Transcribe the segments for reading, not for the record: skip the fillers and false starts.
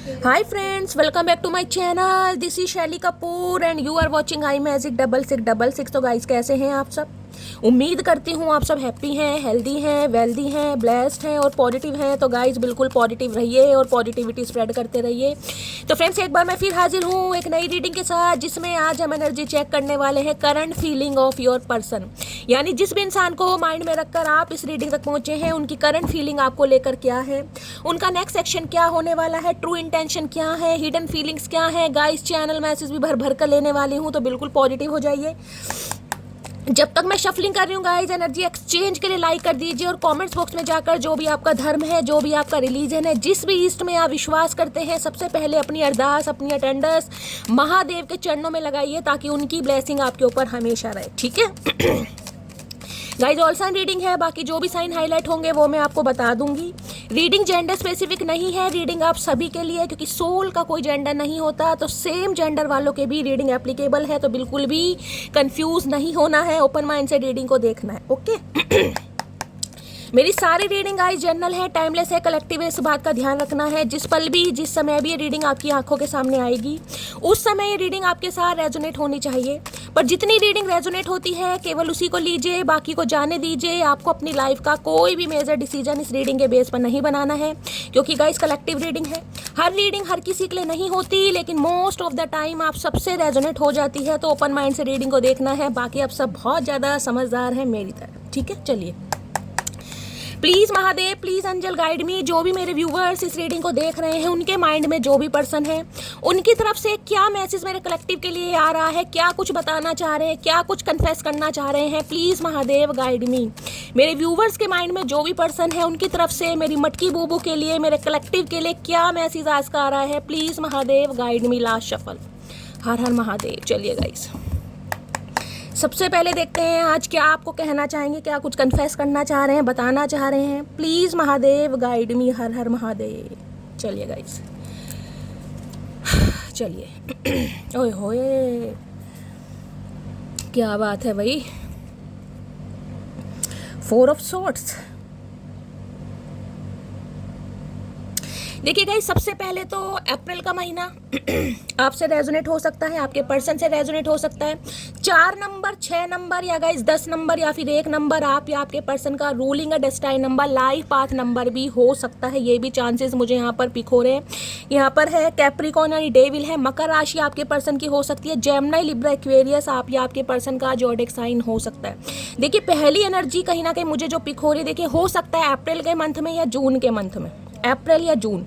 Hi friends, welcome back to my channel. This is शैली Kapoor and you are watching I magic 6666। तो guys कैसे हैं आप सब? उम्मीद करती हूँ आप सब हैप्पी हैं, हेल्दी हैं, वेल्दी हैं, ब्लेस्ड हैं और पॉजिटिव हैं। तो गाइस बिल्कुल पॉजिटिव रहिए और पॉजिटिविटी स्प्रेड करते रहिए। तो फ्रेंड्स एक बार मैं फिर हाजिर हूँ एक नई रीडिंग के साथ, जिसमें आज हम एनर्जी चेक करने वाले हैं current feeling of your person. यानी जिस भी इंसान को माइंड में रखकर आप इस रीडिंग तक पहुंचे हैं, उनकी करंट फीलिंग आपको लेकर क्या है, उनका नेक्स्ट एक्शन क्या होने वाला है, ट्रू इंटेंशन क्या है, हिडन फीलिंग्स क्या है। गाइस चैनल मैसेज भी भर भर कर लेने वाली हूँ, तो बिल्कुल पॉजिटिव हो जाइए। जब तक मैं शफलिंग कर रही हूँ गाइस, एनर्जी एक्सचेंज के लिए लाइक कर दीजिए और कमेंट्स बॉक्स में जाकर जो भी आपका धर्म है, जो भी आपका रिलीजन है, जिस भी ईस्ट में आप विश्वास करते हैं, सबसे पहले अपनी अरदास, अपनी अटेंडेंस महादेव के चरणों में लगाइए, ताकि उनकी ब्लेसिंग आपके ऊपर हमेशा रहे। ठीक है गाइस ऑल साइन रीडिंग है, बाकी जो भी साइन हाईलाइट होंगे वो मैं आपको बता दूंगी। रीडिंग जेंडर स्पेसिफिक नहीं है, रीडिंग आप सभी के लिए, क्योंकि सोल का कोई जेंडर नहीं होता, तो सेम जेंडर वालों के भी रीडिंग एप्लीकेबल है। तो बिल्कुल भी कंफ्यूज नहीं होना है, ओपन माइंड से रीडिंग को देखना है। ओके मेरी सारी रीडिंग गाइस जनरल है, टाइमलेस है, कलेक्टिव है, इस बात का ध्यान रखना है। जिस पल भी, जिस समय भी ये रीडिंग आपकी आंखों के सामने आएगी, उस समय ये रीडिंग आपके साथ रेजोनेट होनी चाहिए। पर जितनी रीडिंग रेजोनेट होती है केवल उसी को लीजिए, बाकी को जाने दीजिए। आपको अपनी लाइफ का कोई भी मेजर डिसीजन इस रीडिंग के बेस पर नहीं बनाना है, क्योंकि गाइस कलेक्टिव रीडिंग है। हर रीडिंग हर किसी के लिए नहीं होती, लेकिन मोस्ट ऑफ द टाइम आप सबसे रेजोनेट हो जाती है। तो ओपन माइंड से रीडिंग को देखना है। बाकी आप सब बहुत ज़्यादा समझदार हैं मेरी तरह। ठीक है, चलिए please Mahadev, please angel guide me. जो भी मेरे व्यूवर्स इस रीडिंग को देख रहे हैं, उनके माइंड में जो भी पर्सन है, उनकी तरफ से क्या मैसेज मेरे कलेक्टिव के लिए आ रहा है, क्या कुछ बताना चाह रहे हैं, क्या कुछ कन्फेस करना चाह रहे हैं, प्लीज़ महादेव गाइड मी। मेरे व्यूवर्स के माइंड में जो भी पर्सन है, उनकी तरफ से मेरी मटकी बूबू के लिए, मेरे कलेक्टिव के लिए क्या मैसेज आज का आ रहा है, please Mahadev guide me. Last shuffle. Har Har Mahadev. चलिए गाइस सबसे पहले देखते हैं आज क्या आपको कहना चाहेंगे, क्या कुछ कन्फेस करना चाह रहे हैं, बताना चाह रहे हैं। Please Mahadev guide me. Har Har Mahadev. चलिए गाइस चलिए ओए होए क्या बात है भाई। 4 ऑफ सॉर्ड्स। देखिए गाइस सबसे पहले तो अप्रैल का महीना आपसे रेजोनेट हो सकता है, आपके पर्सन से रेजोनेट हो सकता है। 4 नंबर, 6 नंबर या गाइस 10 नंबर या फिर 1 नंबर आप या आपके पर्सन का ruling destined number, life path number भी हो सकता है। ये भी चांसेस मुझे यहाँ पर पिक हो रहे हैं। यहाँ पर है कैप्रिकॉर्न यानी डेविल है। मकर राशि आपके पर्सन की हो सकती है। जेमिनी, लिब्रा, एक्वेरियस आप या आपके पर्सन का ज़ोडिएक साइन हो सकता है। देखिए पहली एनर्जी कहीं ना कहीं मुझे जो पिक हो रही है, देखिए हो सकता है अप्रैल के मंथ में या जून के मंथ में, अप्रैल या जून,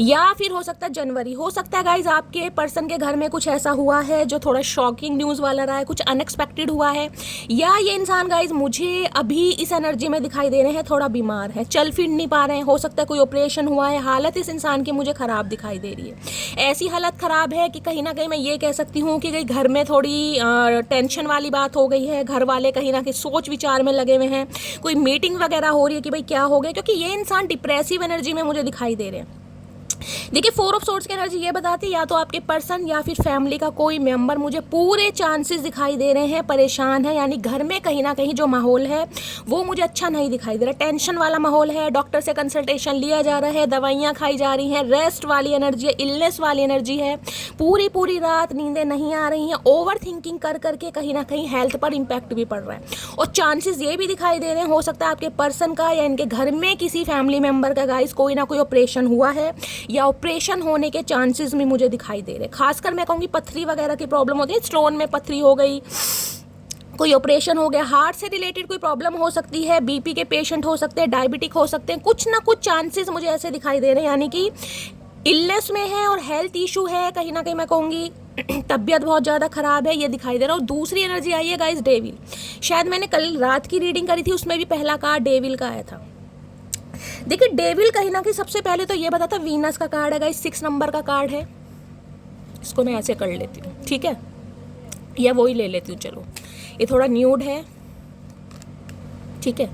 या फिर हो सकता है जनवरी। हो सकता है गाइज आपके पर्सन के घर में कुछ ऐसा हुआ है जो थोड़ा शॉकिंग न्यूज़ वाला रहा है, कुछ अनएक्सपेक्टेड हुआ है, या ये इंसान गाइज मुझे अभी इस एनर्जी में दिखाई दे रहे हैं थोड़ा बीमार है, चल फिर नहीं पा रहे हैं। हो सकता है कोई ऑपरेशन हुआ है। हालत इस इंसान की मुझे ख़राब दिखाई दे रही है। ऐसी हालत ख़राब है कि कहीं ना कहीं मैं ये कह सकती हूँ कि घर में थोड़ी टेंशन वाली बात हो गई है। घर वाले कहीं ना कहीं सोच विचार में लगे हुए हैं। कोई मीटिंग वगैरह हो रही है कि भाई क्या हो गया, क्योंकि ये इंसान डिप्रेसिव एनर्जी में मुझे दिखाई दे रहे हैं। देखिए 4 ऑफ सोर्ड्स की एनर्जी ये बताती है या तो आपके पर्सन या फिर फैमिली का कोई मेंबर, मुझे पूरे चांसेस दिखाई दे रहे हैं परेशान है। यानी घर में कहीं ना कहीं जो माहौल है वो मुझे अच्छा नहीं दिखाई दे रहा। टेंशन वाला माहौल है, डॉक्टर से कंसल्टेशन लिया जा रहा है, दवाइयाँ खाई जा रही हैं, रेस्ट वाली एनर्जी है, इलनेस वाली एनर्जी है। पूरी रात नींदें नहीं आ रही हैं। ओवर थिंकिंग कर करके कहीं ना कहीं हेल्थ पर इम्पैक्ट भी पड़ रहा है। और चांसेस ये भी दिखाई दे रहे हैं, हो सकता है आपके पर्सन का या इनके घर में किसी फैमिली मेम्बर का गाइस कोई ना कोई ऑपरेशन हुआ है, या ऑपरेशन होने के चांसेस भी मुझे दिखाई दे रहे। खासकर मैं कहूँगी पथरी वगैरह की प्रॉब्लम होती है, स्टोन में पथरी हो गई, कोई ऑपरेशन हो गया, हार्ट से रिलेटेड कोई प्रॉब्लम हो सकती है, बीपी के पेशेंट हो सकते हैं, डायबिटिक हो सकते हैं, कुछ ना कुछ चांसेस मुझे ऐसे दिखाई दे रहे हैं। यानी कि इलनेस में है और हेल्थ इशू है, कहीं ना कहीं मैं कहूँगी तबीयत बहुत ज़्यादा ख़राब है, ये दिखाई दे रहा है। और दूसरी एनर्जी आई है गाइस डेविल। शायद मैंने कल रात की रीडिंग करी थी, उसमें भी पहला कार्ड डेविल का आया था। देखिए डेविल कहीं ना कहीं सबसे पहले तो ये बताता, वीनस का कार्ड है गाइस, 6 नंबर का कार्ड है। इसको मैं ऐसे कर लेती हूँ, ठीक है, या वही ले लेती हूँ। चलो ये थोड़ा न्यूड है, ठीक है।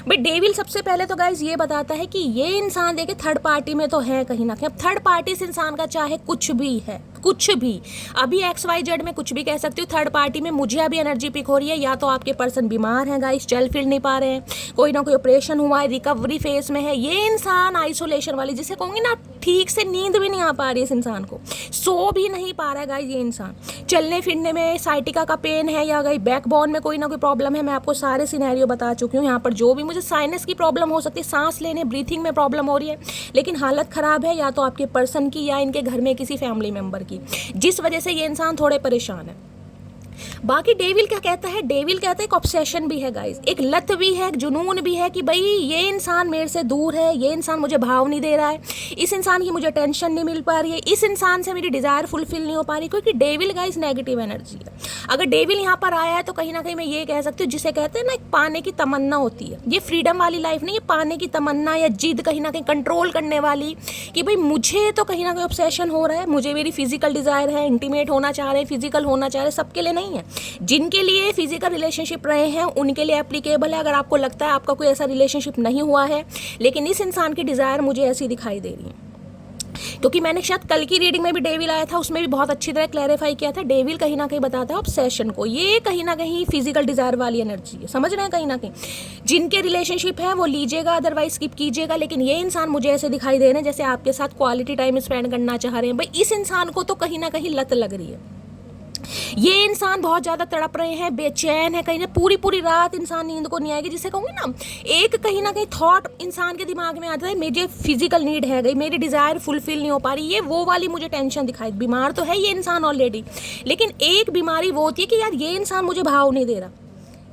भाई डेविल सबसे पहले तो गाइज ये बताता है कि ये इंसान देखिए थर्ड पार्टी में तो है कहीं ना कहीं। अब थर्ड पार्टी इस इंसान का चाहे कुछ भी है, कुछ भी अभी XYZ में कुछ भी कह सकती हूँ, थर्ड पार्टी में मुझे अभी एनर्जी पिक हो रही है, या तो आपके पर्सन बीमार हैं गाइस, चल फिर नहीं पा रहे हैं, कोई ना कोई ऑपरेशन हुआ है, रिकवरी फेस में है, ये इंसान आइसोलेशन वाली जिसे कहूँगी ना, ठीक से नींद भी नहीं आ पा रही है इस इंसान को, सो भी नहीं पा रहा है गाइस ये इंसान, चलने फिरने में साइटिका का पेन है या गाइस बैकबोन में कोई ना कोई प्रॉब्लम है, मैं आपको सारे सिनेरियो बता चुकी हूँ। यहाँ पर जो भी मुझे साइनस की प्रॉब्लम हो सकती है, सांस लेने ब्रीथिंग में प्रॉब्लम हो रही है, लेकिन हालत ख़राब है या तो आपके पर्सन की या इनके घर में किसी फैमिली मेम्बर की, जिस वजह से ये इंसान थोड़े परेशान है। बाकी डेविल क्या कहता है, डेविल कहता है एक ऑब्सेशन भी है गाइस, एक लत भी है, एक जुनून भी है कि भाई ये इंसान मेरे से दूर है, ये इंसान मुझे भाव नहीं दे रहा है, इस इंसान की मुझे टेंशन नहीं मिल पा रही है, इस इंसान से मेरी डिज़ायर फुलफिल नहीं हो पा रही, क्योंकि डेविल गाइस नेगेटिव एनर्जी है। अगर डेविल यहाँ पर आया है तो कहीं ना कहीं मैं ये कह सकती हूँ, जिसे कहते हैं ना एक पाने की तमन्ना होती है, ये फ्रीडम वाली लाइफ नहीं, ये पाने की तमन्ना या जिद कहीं ना कहीं कंट्रोल करने वाली, कि भाई मुझे तो कहीं ना कहीं ऑब्सेशन हो रहा है, मुझे मेरी फिजिकल डिज़ायर है, इंटीमेट होना चाह रहे हैं, फिजिकल होना चाह रहे हैं, सबके लिए नहीं है। जिनके लिए फिजिकल रिलेशनशिप रहे हैं उनके लिए एप्लीकेबल है। अगर आपको लगता है आपका कोई ऐसा रिलेशनशिप नहीं हुआ है, लेकिन इस इंसान की डिज़ायर मुझे ऐसी दिखाई दे रही है, क्योंकि मैंने शायद कल की रीडिंग में भी डेविल आया था, उसमें भी बहुत अच्छी तरह क्लैरिफाई किया था, डेविल कहीं ना कहीं बताता है ऑब्सेशन को, ये कहीं ना कहीं फिजिकल डिज़ायर वाली एनर्जी है, समझ रहे हैं। कहीं ना कहीं जिनके रिलेशनशिप है वो लीजिएगा, अदरवाइज स्किप कीजिएगा, लेकिन ये इंसान मुझे ऐसे दिखाई दे रहे हैं जैसे आपके साथ क्वालिटी टाइम स्पेंड करना चाह रहे हैं। भाई इस इंसान को तो कहीं ना कहीं लत लग रही है, ये इंसान बहुत ज़्यादा तड़प रहे हैं, बेचैन है, कहीं ना पूरी पूरी रात इंसान नींद को नहीं आएगी, जिसे कहूँगी ना एक कहीं ना कहीं थॉट इंसान के दिमाग में आता है, मुझे फिजिकल नीड है गई, मेरी डिज़ायर फुलफिल नहीं हो पा रही, ये वो वाली मुझे टेंशन दिखाई। बीमार तो है ये इंसान ऑलरेडी, लेकिन एक बीमारी वो होती है कि यार ये इंसान मुझे भाव नहीं दे रहा,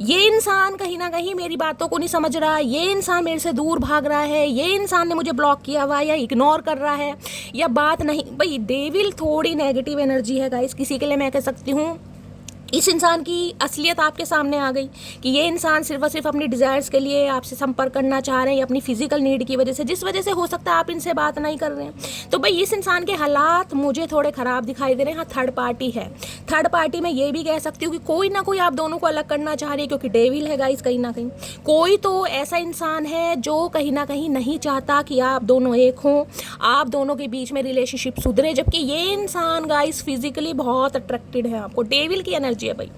ये इंसान कहीं ना कहीं मेरी बातों को नहीं समझ रहा, ये इंसान मेरे से दूर भाग रहा है, ये इंसान ने मुझे ब्लॉक किया हुआ या इग्नोर कर रहा है या बात नहीं। भाई डेविल थोड़ी नेगेटिव एनर्जी है गाइस, किसी के लिए मैं कह सकती हूँ इस इंसान की असलियत आपके सामने आ गई कि ये इंसान सिर्फ और सिर्फ अपनी डिज़ायर्स के लिए आपसे संपर्क करना चाह रहे हैं, या अपनी फिजिकल नीड की वजह से, जिस वजह से हो सकता है आप इनसे बात नहीं कर रहे हैं। तो भाई इस इंसान के हालात मुझे थोड़े ख़राब दिखाई दे रहे हैं। हाँ, थर्ड पार्टी है, थर्ड पार्टी में ये भी कह सकती हूँ कि कोई ना कोई आप दोनों को अलग करना चाह रही है, क्योंकि डेविल है गाइस, कहीं ना कहीं कोई तो ऐसा इंसान है जो कहीं ना कहीं नहीं चाहता कि आप दोनों एक हों, आप दोनों के बीच में रिलेशनशिप सुधरे, जबकि ये इंसान गाइस फिजिकली बहुत अट्रैक्टेड है आपको, डेविल की एनर्जी है भाई।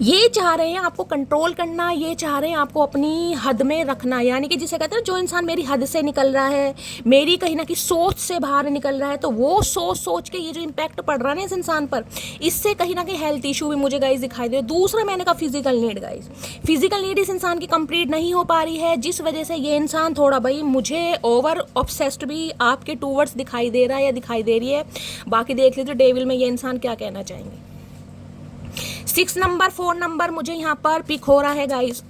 ये चाह रहे हैं आपको कंट्रोल करना, ये चाह रहे हैं आपको अपनी हद में रखना, यानी कि जिसे कहते हैं जो इंसान मेरी हद से निकल रहा है, मेरी कहीं ना कहीं सोच से बाहर निकल रहा है, तो वो सोच के ये जो इम्पैक्ट पड़ रहा है ना इस इंसान पर, इससे कहीं ना कहीं हेल्थ इशू भी मुझे गाइस दिखाई दे। दूसरा मैंने कहा physical need guys, physical need इस इंसान की कंप्लीट नहीं हो पा रही है, जिस वजह से ये इंसान थोड़ा भाई मुझे ओवर ऑब्सेस्ड भी आपके टूवर्ड्स दिखाई दे रहा है या दिखाई दे रही है। बाकी देख लीजिए डेविल में ये इंसान क्या कहना चाहेंगे। 6 नंबर 4 नंबर मुझे यहाँ पर पिक हो रहा है गाइस।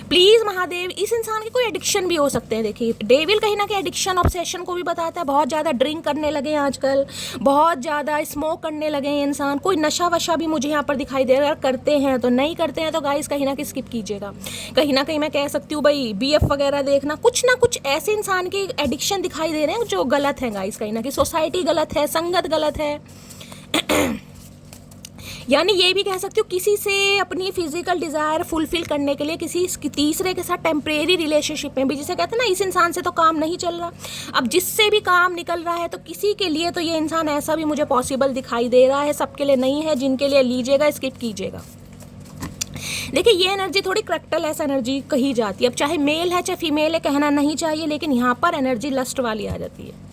प्लीज महादेव, इस इंसान की कोई एडिक्शन भी हो सकते हैं। देखिए डेविल कहीं ना कहीं एडिक्शन ऑब्सेशन को भी बताता है, बहुत ज़्यादा ड्रिंक करने लगे हैं आजकल, बहुत ज़्यादा स्मोक करने लगे हैं इंसान, कोई नशा वशा भी मुझे यहाँ पर दिखाई दे रहा है। करते हैं तो नहीं करते हैं तो गाइस कहीं ना कहीं स्किप कीजिएगा। कहीं ना कहीं मैं कह सकती हूँ भाई BF वगैरह देखना, कुछ ना कुछ ऐसे इंसान के एडिक्शन दिखाई दे रहे हैं जो गलत है गाइस, कहीं ना कहीं सोसाइटी गलत है, संगत गलत है। यानी ये भी कह सकती हूँ किसी से अपनी फिजिकल डिज़ायर फुलफिल करने के लिए किसी तीसरे के साथ टेम्परेरी रिलेशनशिप में भी, जिसे कहते हैं ना इस इंसान से तो काम नहीं चल रहा, अब जिससे भी काम निकल रहा है तो किसी के लिए तो ये इंसान ऐसा भी मुझे पॉसिबल दिखाई दे रहा है। सबके लिए नहीं है, जिनके लिए लीजिएगा स्किप कीजिएगा। देखिए ये एनर्जी थोड़ी क्रैक्टल ऐसा एनर्जी कही जाती है, अब चाहे मेल है चाहे फीमेल है कहना नहीं चाहिए, लेकिन यहाँ पर एनर्जी लस्ट वाली आ जाती है।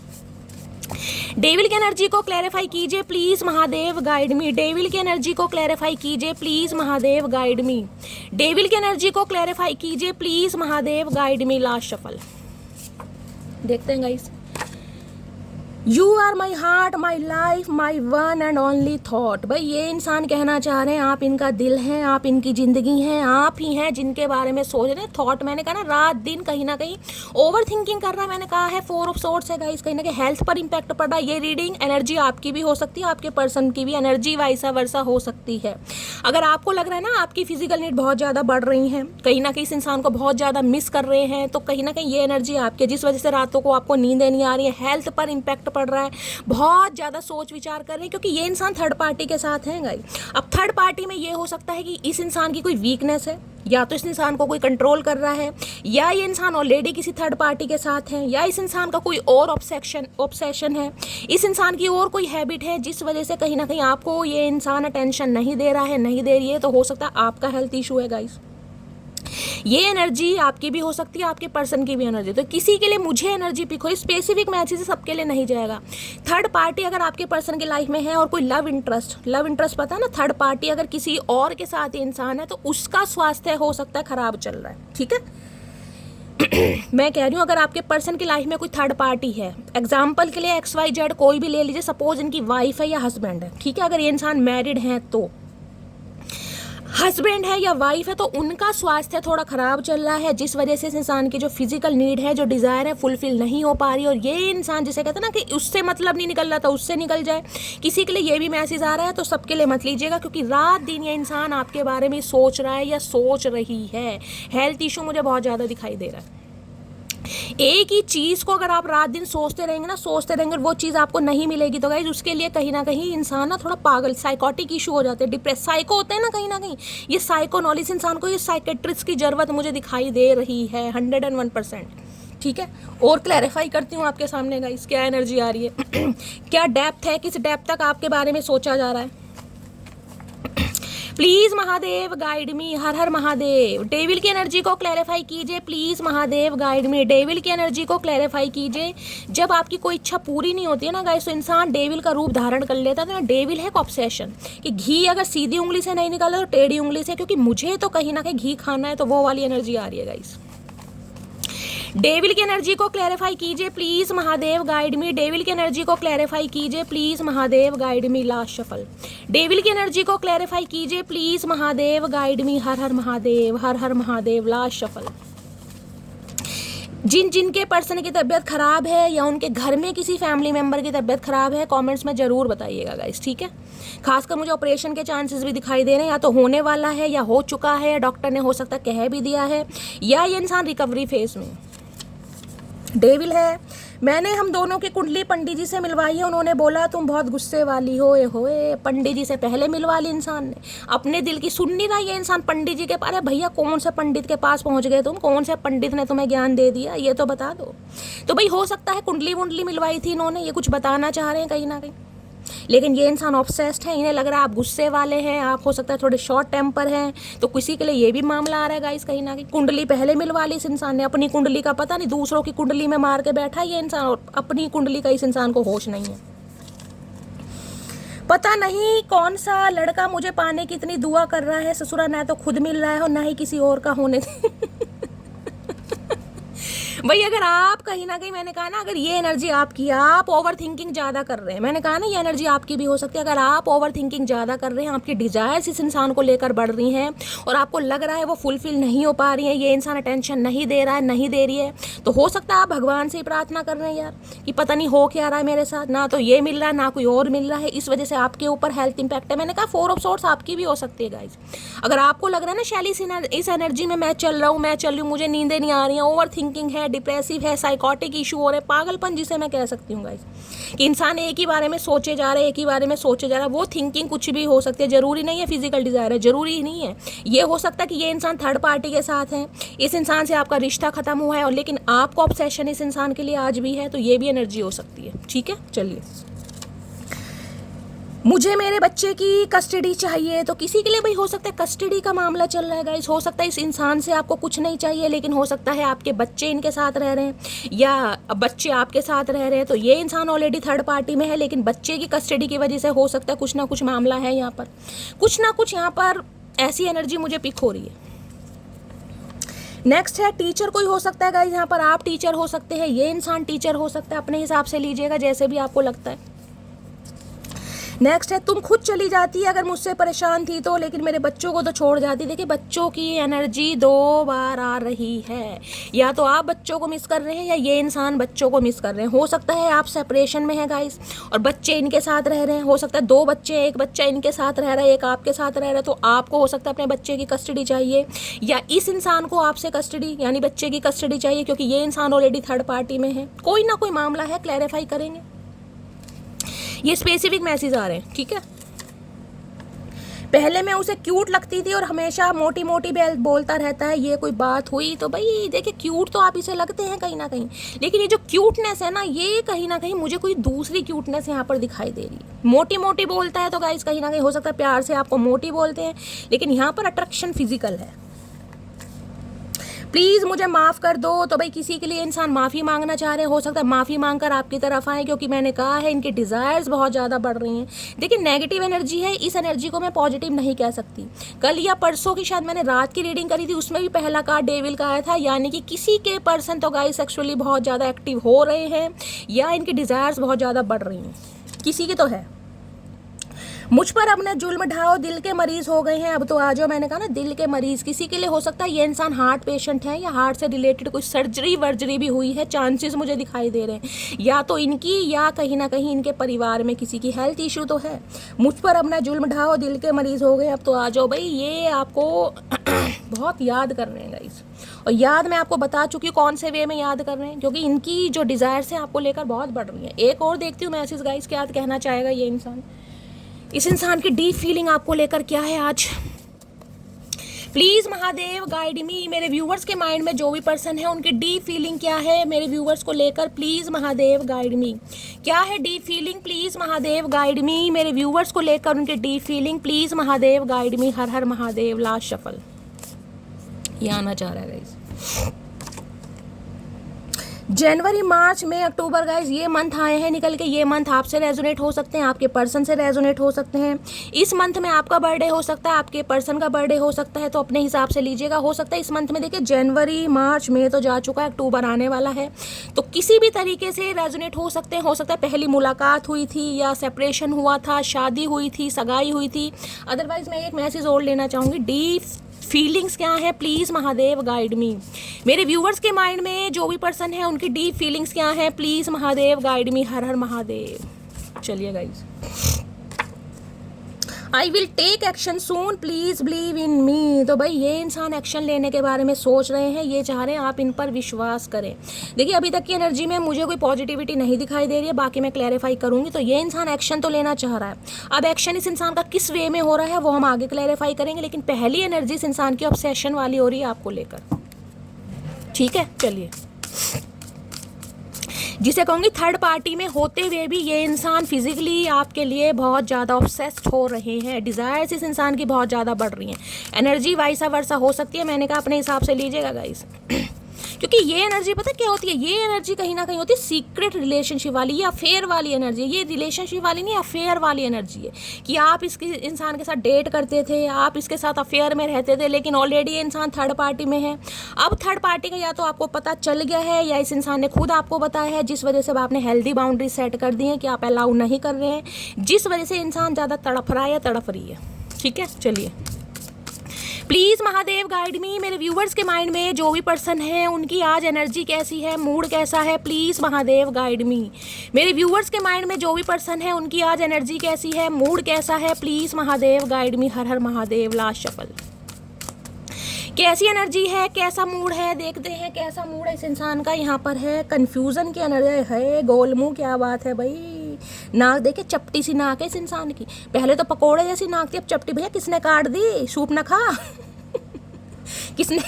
डेविल की एनर्जी को क्लैरिफाई कीजिए please Mahadev guide me, devil की एनर्जी को क्लैरिफाई कीजिए please Mahadev guide me, devil की एनर्जी को क्लैरिफाई कीजिए please Mahadev guide me. Last shuffle देखते हैं guys. You are my heart, my life, my one and only thought. भाई ये इंसान कहना चाह रहे हैं आप इनका दिल हैं, आप इनकी ज़िंदगी हैं, आप ही हैं जिनके बारे में सोच रहे हैं। थॉट मैंने कहा ना रात दिन कहीं ना कहीं ओवर थिंकिंग कर रहा है, मैंने कहा है 4 ऑफ सोर्ट्स है गाइस, कहीं ना कहीं हेल्थ पर इंपैक्ट पड़ रहा है। ये रीडिंग एनर्जी आपकी भी हो सकती है, आपके पर्सन की भी एनर्जी वाइसा वर्सा हो सकती है। अगर आपको लग रहा है ना आपकी फिजिकल नीड बहुत ज़्यादा बढ़ रही हैं, कहीं ना कहीं इस इंसान को बहुत ज़्यादा मिस कर रहे हैं, तो कहीं ना कहीं ये एनर्जी आपकी, जिस वजह से रातों को आपको नींद नहीं आ रही है, हेल्थ पर इंपैक्ट इम्पैक्ट पड़ रहा है, बहुत ज़्यादा सोच विचार कर रहे हैं, क्योंकि ये इंसान थर्ड पार्टी के साथ हैं गाइस। अब थर्ड पार्टी में ये हो सकता है कि इस इंसान की कोई वीकनेस है, या तो इस इंसान को कोई कंट्रोल कर रहा है, या ये इंसान ऑलरेडी किसी थर्ड पार्टी के साथ है, या इस इंसान का कोई और ऑब्सेशन है, इस इंसान की और कोई हैबिट है जिस वजह से कहीं ना कहीं आपको ये इंसान अटेंशन नहीं दे रहा है, नहीं दे रही है। तो हो सकता है आपका हेल्थ इशू है गाइस। ये एनर्जी आपकी भी हो सकती है, आपके पर्सन की भी एनर्जी। तो किसी के लिए मुझे एनर्जी पिक हो, स्पेसिफिक मैसेज सबके लिए नहीं जाएगा। थर्ड पार्टी अगर आपके पर्सन के लाइफ में है और कोई लव इंटरेस्ट पता है ना, थर्ड पार्टी अगर किसी और के साथ इंसान है तो उसका स्वास्थ्य हो सकता है खराब चल रहा है, ठीक है। मैं कह रही हूँ अगर आपके पर्सन की लाइफ में कोई थर्ड पार्टी है, एग्जाम्पल के लिए XYZ कोई भी ले लीजिए, सपोज इनकी वाइफ है या हस्बैंड है, ठीक है। अगर ये इंसान मैरिड है तो हस्बैंड है या वाइफ है तो उनका स्वास्थ्य थोड़ा खराब चल रहा है, जिस वजह से इस इंसान की जो फिजिकल नीड है, जो डिज़ायर है, फुलफिल नहीं हो पा रही। और ये इंसान जिसे कहते हैं ना कि उससे मतलब नहीं निकल रहा था, उससे निकल जाए। किसी के लिए ये भी मैसेज आ रहा है तो सबके लिए मत लीजिएगा, क्योंकि रात दिन ये इंसान आपके बारे में सोच रहा है या सोच रही है। हेल्थ इशू मुझे बहुत ज़्यादा दिखाई दे रहा है। एक ही चीज़ को अगर आप रात दिन सोचते रहेंगे वो चीज़ आपको नहीं मिलेगी, तो गाइस उसके लिए कहीं ना कहीं इंसान ना थोड़ा पागल, साइकोटिक इशू हो जाते हैं, डिप्रेस साइको होते हैं ना कहीं ये साइको नॉलेज इंसान को, ये साइकेट्रिस्ट की ज़रूरत मुझे दिखाई दे रही है 101%, ठीक है। और क्लैरिफाई करती हूँ आपके सामने गाइस क्या एनर्जी आ रही है क्या डेप्थ है, किस डेप्थ तक आपके बारे में सोचा जा रहा है। Please Mahadev guide me, Har Har Mahadev. Devil की एनर्जी को क्लैरिफाई कीजिए please Mahadev guide me. Devil की एनर्जी को क्लैरिफाई कीजिए। जब आपकी कोई इच्छा पूरी नहीं होती है ना गाइस, तो इंसान डेविल का रूप धारण कर लेता है। तो डेविल है ऑब्सेशन कि घी अगर सीधी उंगली से नहीं निकाला तो टेढ़ी उंगली से, क्योंकि मुझे तो कहीं ना कहीं घी खाना है, तो वो वाली एनर्जी आ रही है गाइस। डेविल की एनर्जी को क्लैरिफाई कीजिए please Mahadev guide me. Devil की एनर्जी को क्लैरिफाई कीजिए please Mahadev guide me. Last shuffle. Devil की एनर्जी को क्लैरिफाई कीजिए please Mahadev guide me. Har Har Mahadev, her Har Mahadev. Last shuffle. जिनके पर्सन की तबीयत खराब है या उनके घर में किसी फैमिली मेंबर की तबीयत खराब है, कमेंट्स में जरूर बताइएगा गाइस, ठीक है। खासकर मुझे ऑपरेशन के चांसेस भी दिखाई दे रहे हैं, या तो होने वाला है या हो चुका है, डॉक्टर ने हो सकता है कह भी दिया है, या ये इंसान रिकवरी फेज में। डेविल है। मैंने हम दोनों की कुंडली पंडित जी से मिलवाई है, उन्होंने बोला तुम बहुत गुस्से वाली होए। पंडित जी से पहले मिलवा ली इंसान ने, अपने दिल की सुन नहीं रहा ये इंसान पंडित जी के पास। अरे भैया कौन से पंडित के पास पहुंच गए तुम, कौन से पंडित ने तुम्हें ज्ञान दे दिया, ये तो बता दो। तो भाई हो सकता है कुंडली वुंडली मिलवाई थी इन्होंने, ये कुछ बताना चाह रहे हैं कहीं ना कहीं, लेकिन ये इंसान ऑब्सेस्ड है। इन्हें लग रहा है आप गुस्से वाले हैं, आप हो सकता है थोड़े शॉर्ट टेम्पर हैं, तो किसी के लिए ये भी मामला आ रहा है गाइस कहीं ना कहीं। कुंडली पहले मिलवा ली इस इंसान ने, अपनी कुंडली का पता नहीं, दूसरों की कुंडली में मार के बैठा ये इंसान, और अपनी कुंडली का इस इंसान को होश नहीं है। पता नहीं कौन सा लड़का मुझे पाने की इतनी दुआ कर रहा है, ससुरा ना तो खुद मिल रहा है और ना ही किसी और का होने भाई अगर आप कहीं ना कहीं, मैंने कहा ना अगर ये एनर्जी आपकी, आप ओवर थिंकिंग ज़्यादा कर रहे हैं, मैंने कहा ना ये एनर्जी आपकी भी हो सकती है। अगर आप ओवर थिंकिंग ज़्यादा कर रहे हैं, आपकी डिज़ायर्स इस इंसान को लेकर बढ़ रही हैं और आपको लग रहा है वो फुलफिल नहीं हो पा रही है, ये इंसान अटेंशन नहीं दे रहा है, नहीं दे रही है, तो हो सकता है आप भगवान से ही प्रार्थना कर रहे हैं यार कि पता नहीं हो क्या रहा है मेरे साथ, ना तो ये मिल रहा है ना कोई और मिल रहा है, इस वजह से आपके ऊपर हेल्थ इंपैक्ट है। मैंने कहा 4 ऑफ सोर्स आपकी भी हो सकती है गाइज। अगर आपको लग रहा है ना शैली इस एनर्जी में मैं चल रहा हूँ, मुझे नींदें नहीं आ रही हैं, ओवर थिंकिंग है, डिप्रेसिव है, साइकोटिक इशू हो रहे, पागलपन जिसे मैं कह सकती हूँ गाइस, कि इंसान एक ही बारे में सोचे जा रहे, एक ही बारे में सोचे जा रहा है। वो थिंकिंग कुछ भी हो सकती है, जरूरी नहीं है फिजिकल डिजायर है, जरूरी ही नहीं है। ये हो सकता है कि ये इंसान थर्ड पार्टी के साथ है, इस इंसान से आपका रिश्ता खत्म हुआ है, और लेकिन आपको ऑब्सेशन इस इंसान के लिए आज भी है, तो ये भी एनर्जी हो सकती है, ठीक है। चलिए, मुझे मेरे बच्चे की कस्टडी चाहिए, तो किसी के लिए भाई हो सकता है कस्टडी का मामला चल रहा है गाइस। हो सकता है इस इंसान से आपको कुछ नहीं चाहिए, लेकिन हो सकता है आपके बच्चे इनके साथ रह रहे हैं या बच्चे आपके साथ रह रहे हैं, तो ये इंसान ऑलरेडी थर्ड पार्टी में है, लेकिन बच्चे की कस्टडी की वजह से हो सकता है कुछ ना कुछ मामला है यहाँ पर, कुछ ना कुछ यहाँ पर ऐसी एनर्जी मुझे पिक हो रही है। नेक्स्ट है टीचर कोई हो सकता है गाइस, यहाँ पर आप टीचर हो सकते हैं, ये इंसान टीचर हो सकता है, अपने हिसाब से लीजिएगा जैसे भी आपको लगता है। नेक्स्ट है तुम खुद चली जाती अगर मुझसे परेशान थी तो, लेकिन मेरे बच्चों को तो छोड़ जाती। देखिए बच्चों की एनर्जी 2 बार आ रही है, या तो आप बच्चों को मिस कर रहे हैं या ये इंसान बच्चों को मिस कर रहे हैं। हो सकता है आप सेपरेशन में हैं गाइस और बच्चे इनके साथ रह रहे हैं, हो सकता है 2 बच्चे, एक बच्चा इनके साथ रह रहा है, एक आपके साथ रह रहा है, तो आपको हो सकता है अपने बच्चे की कस्टडी चाहिए, या इस इंसान को आपसे कस्टडी यानी बच्चे की कस्टडी चाहिए, क्योंकि ये इंसान ऑलरेडी थर्ड पार्टी में है। कोई ना कोई मामला है, क्लैरिफाई करेंगे। ये स्पेसिफिक मैसेज आ रहे हैं, ठीक है। पहले मैं उसे क्यूट लगती थी और हमेशा मोटी मोटी बोलता रहता है, ये कोई बात हुई? तो भाई देखिए, क्यूट तो आप इसे लगते हैं कहीं ना कहीं, लेकिन ये जो क्यूटनेस है ना, ये कहीं ना कहीं मुझे कोई दूसरी क्यूटनेस यहाँ पर दिखाई दे रही है। मोटी मोटी बोलता है तो गाइस कहीं ना कहीं हो सकता है प्यार से आपको मोटी बोलते हैं, लेकिन यहाँ पर अट्रैक्शन फिजिकल है। प्लीज़ मुझे माफ़ कर दो। तो भाई किसी के लिए इंसान माफ़ी मांगना चाह रहे हैं, हो सकता है माफ़ी मांग कर आपकी तरफ आए, क्योंकि मैंने कहा है इनकी डिज़ायर्स बहुत ज़्यादा बढ़ रही हैं। देखिए नेगेटिव एनर्जी है, इस एनर्जी को मैं पॉजिटिव नहीं कह सकती। कल या परसों की शायद मैंने रात की रीडिंग करी थी, उसमें भी पहला कार्ड डेविल का आया था, यानी कि किसी के पर्सन तो गाइस सेक्सुअली बहुत ज़्यादा एक्टिव हो रहे हैं या इनकी डिज़ायर्स बहुत ज़्यादा बढ़ रही हैं, किसी की तो है। मुझ पर अपने जुल्म ढाओ, दिल के मरीज हो गए हैं, अब तो आ जाओ। मैंने कहा ना, दिल के मरीज किसी के लिए हो सकता है ये इंसान हार्ट पेशेंट है या हार्ट से रिलेटेड कोई सर्जरी वर्जरी भी हुई है, चांसेस मुझे दिखाई दे रहे हैं, या तो इनकी या कहीं ना कहीं इनके परिवार में किसी की हेल्थ इशू तो है। मुझ पर अपना जुल्म ढाओ, दिल के मरीज हो गए, अब तो आ जाओ। भाई ये आपको बहुत याद कर रहे हैं गाइस, और याद मैं आपको बता चुकी हूँ कौन से वे में याद कर रहे हैं, क्योंकि इनकी जो डिज़ायर्स है आपको लेकर बहुत बढ़ रही है। एक और देखती हूँ मैसेज गाइस, क्या कहना चाहेगा ये इंसान। इस इंसान की डीप फीलिंग आपको लेकर क्या है आज? प्लीज़ महादेव गाइड मी। मेरे व्यूवर्स के माइंड में जो भी पर्सन है उनकी डीप फीलिंग क्या है मेरे व्यूवर्स को लेकर, प्लीज़ महादेव गाइड मी। क्या है deep feeling? Please Mahadev guide मी। मेरे व्यूवर्स को लेकर उनकी deep feeling, please Mahadev guide me. Har Har Mahadev. Last shuffle ये आना चाह रहा है गाइस। जनवरी, मार्च, मई, अक्टूबर गाइस, ये मंथ आए हैं निकल के। ये मंथ आपसे रेजोनेट हो सकते हैं, आपके पर्सन से रेजोनेट हो सकते हैं। इस मंथ में आपका बर्थडे हो सकता है, आपके पर्सन का बर्थडे हो सकता है, तो अपने हिसाब से लीजिएगा। हो सकता है इस मंथ में, देखिए जनवरी मार्च मई तो जा चुका है, अक्टूबर आने वाला है, तो किसी भी तरीके से रेजोनेट हो सकते हैं। हो सकता है पहली मुलाकात हुई थी या सेपरेशन हुआ था, शादी हुई थी, सगाई हुई थी। अदरवाइज मैं एक मैसेज और लेना चाहूँगी, डीप फीलिंग्स क्या है? प्लीज़ महादेव गाइड मी। मेरे व्यूवर्स के माइंड में जो भी पर्सन है उनकी डीप फीलिंग्स क्या है? Please Mahadev guide me. Har Har Mahadev. चलिए guys, I will take action soon, please believe in me. तो भाई ये इंसान एक्शन लेने के बारे में सोच रहे हैं, ये चाह रहे हैं आप इन पर विश्वास करें। देखिए अभी तक की एनर्जी में मुझे कोई पॉजिटिविटी नहीं दिखाई दे रही है, बाकी मैं क्लैरिफाई करूंगी। तो ये इंसान एक्शन तो लेना चाह रहा है, अब एक्शन इस इंसान का किस वे में हो रहा है वो हम आगे क्लैरिफाई करेंगे, लेकिन पहली एनर्जी इस इंसान की ऑब्सेशन वाली हो रही है आपको लेकर, ठीक है। चलिए, जिसे कहूँगी थर्ड पार्टी में होते हुए भी ये इंसान फिजिकली आपके लिए बहुत ज़्यादा ऑब्सेस्ड हो रहे हैं। डिज़ायर्स इस इंसान की बहुत ज़्यादा बढ़ रही हैं। एनर्जी वाइसा वर्सा हो सकती है, मैंने कहा अपने हिसाब से लीजिएगा गाइस, क्योंकि ये एनर्जी पता क्या होती है, ये एनर्जी कहीं ना कहीं होती है सीक्रेट रिलेशनशिप वाली या अफेयर वाली एनर्जी। ये रिलेशनशिप वाली नहीं, अफेयर वाली एनर्जी है कि आप इसके इंसान के साथ डेट करते थे, आप इसके साथ अफेयर में रहते थे, लेकिन ऑलरेडी ये इंसान थर्ड पार्टी में है। अब थर्ड पार्टी का या तो आपको पता चल गया है या इस इंसान ने खुद आपको बताया है, जिस वजह से अब आपने हेल्दी बाउंड्री सेट कर दी है कि आप अलाउ नहीं कर रहे हैं, जिस वजह से इंसान ज़्यादा तड़फ रहा है या तड़फ रही है, ठीक है। चलिए, प्लीज़ महादेव गाइड मी। मेरे व्यूवर्स के माइंड में जो भी पर्सन है उनकी आज एनर्जी कैसी है, मूड कैसा है, प्लीज़ महादेव गाइड मी। मेरे व्यूवर्स के माइंड में जो भी पर्सन है उनकी आज एनर्जी कैसी है, मूड कैसा है, please Mahadev guide me. Har Har Mahadev. Last shuffle, कैसी एनर्जी है, कैसा मूड है, देखते हैं कैसा मूड है इस इंसान का। यहाँ पर है कन्फ्यूज़न की एनर्जी है, गोल मुँह, क्या बात है भाई। नाक देखे, चपटी सी नाक है इस इंसान की, पहले तो पकोड़े जैसी नाक थी, अब चपटी। भैया किसने काट दी, सूप ना खा किसने